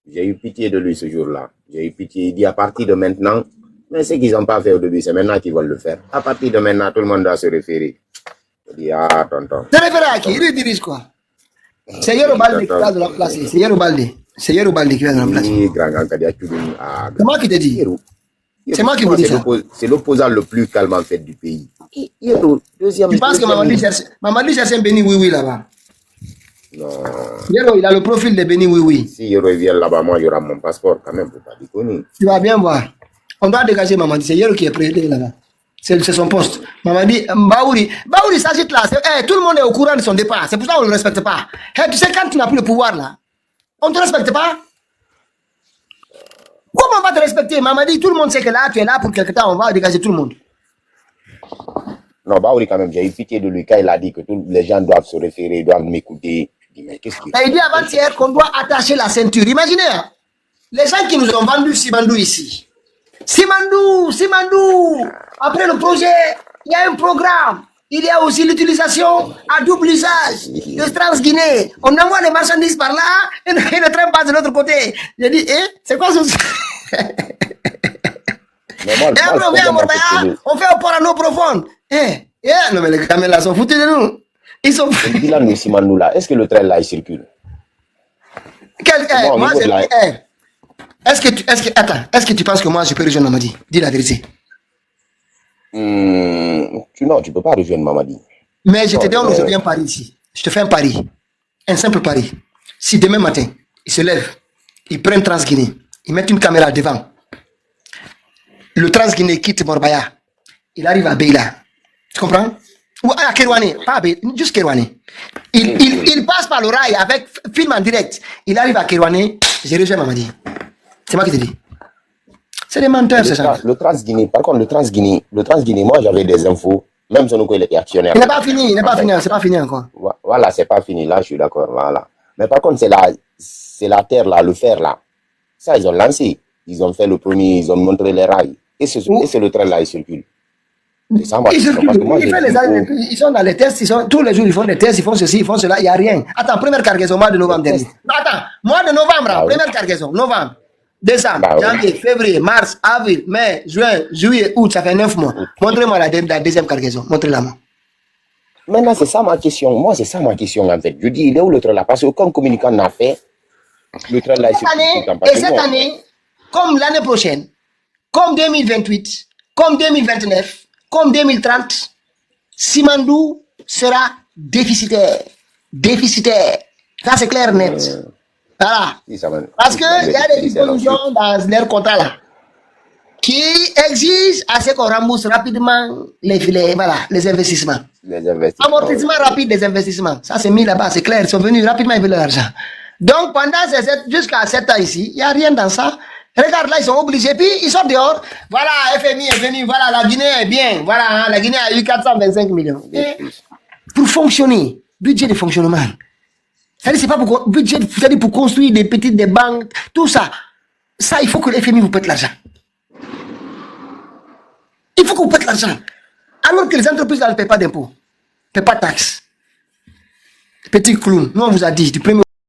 J'ai eu pitié de lui ce jour-là. J'ai eu pitié. Il dit à partir de maintenant, mais ce qu'ils n'ont pas fait au début, c'est maintenant qu'ils veulent le faire. À partir de maintenant, tout le monde doit se référer. Je dis, ah, tonton. Se référer à qui? Il lui dirige quoi? C'est Yorobaldi qui va de la placer. C'est Yorobaldi. C'est Yorobaldi qui va de la placer. C'est moi qui te dis. C'est moi qui vous dis ça. C'est l'opposant le plus calme en fait du pays. Tu penses que Mamadi cherche un béni oui là-bas? Non. Yoro, il a le profil de béni oui. Si Yoro vient là-bas, moi j'aurai mon passeport quand même pour pas déconner. Tu vas bien voir. On doit dégager Mamadi. C'est Yoro qui est prêté là-bas. C'est son poste. Mamadi, Baouri s'agite là. Tout le monde est au courant de son départ. C'est pour ça qu'on ne le respecte pas. Tu sais, quand tu n'as plus le pouvoir là, on ne te respecte pas. Comment on va te respecter? Mamadi, tout le monde sait que là, tu es là pour quelque temps, on va dégager tout le monde. Non, Baouri quand même, j'ai eu pitié de lui quand il a dit que tous les gens doivent se référer, doivent m'écouter. Je dis, mais qu'est-ce qu'il fait? Il dit avant-hier qu'on doit attacher la ceinture. Imaginez, hein, les gens qui nous ont vendu Simandou ici. Simandou, après le projet, il y a un programme. Il y a aussi l'utilisation à double usage de Trans-Guinée. On envoie les marchandises par là et le train passe de l'autre côté. J'ai dit, c'est quoi ce... Et après, on vient à Morbaya, on fait un port à l'eau profonde. Non, mais les gamins là sont foutus de nous. Ils sont foutus. Est-ce que le train là, il circule? Moi, est-ce que tu penses que moi, je peux rejoindre Mamadi? Dis la vérité. Non, tu ne peux pas rejoindre Mamadi. Mais je te dis, on vient Paris ici. Je te fais un pari. Un simple pari. Si demain matin, ils se lèvent, ils prennent Trans-Guinée, ils mettent une caméra devant. Le Trans-Guinée quitte Morbaya. Il arrive à Beila. Tu comprends? Ou à Kerouané. Pas à Beila, juste Kerouané. Il passe par le rail avec film en direct. Il arrive à Kerouané. J'ai rejoint Mamadi. C'est moi qui te dis. C'est des menteurs, c'est ça. Le Trans-Guinée, par contre, le Trans-Guinée, moi j'avais des infos, même si il était actionnaire. Il n'est pas fini, c'est pas fini encore. Voilà, c'est pas fini, là je suis d'accord, voilà. Mais par contre, c'est la terre là, le fer là. Ça, ils ont lancé. Ils ont fait le premier, ils ont montré les rails. Et c'est le train là, il circule. C'est ça, moi, ils sont dans les tests, tous les jours ils font des tests, ils font ceci, ils font cela, il n'y a rien. Attends, première cargaison, mois de novembre dernier. Attends, mois de novembre, première cargaison, novembre. Décembre, janvier, février, mars, avril, mai, juin, juillet, août, ça fait 9 mois. Montrez-moi la deuxième cargaison. Montrez-la moi. Maintenant, c'est ça ma question. Moi, c'est ça ma question en fait. Je dis, il est où le train là? Parce qu'aucun communicant n'a fait le train là. Cette année, comme l'année prochaine, comme 2028, comme 2029, comme 2030, Simandou sera déficitaire. Ça, c'est clair, net. Voilà. Parce qu'il y a des dispositions dans leur contrat là qui exigent à ce qu'on rembourse rapidement les investissements. Amortissement rapide des investissements. Ça, c'est mis là-bas, c'est clair. Ils sont venus rapidement, ils veulent l'argent. Donc, pendant jusqu'à 7 ans ici, il n'y a rien dans ça. Regarde, là, ils sont obligés. Puis, ils sortent dehors. Voilà, FMI est venu. Voilà, la Guinée est bien. Voilà, la Guinée a eu 425 millions. Et pour fonctionner, budget de fonctionnement. C'est pas pour budget, c'est pour construire des banques, tout ça. Ça, il faut que le FMI vous pète l'argent. Il faut que vous pète l'argent. Alors que les entreprises ne paient pas d'impôts, ne paient pas de taxes. Petit clown, nous on vous a dit, du premier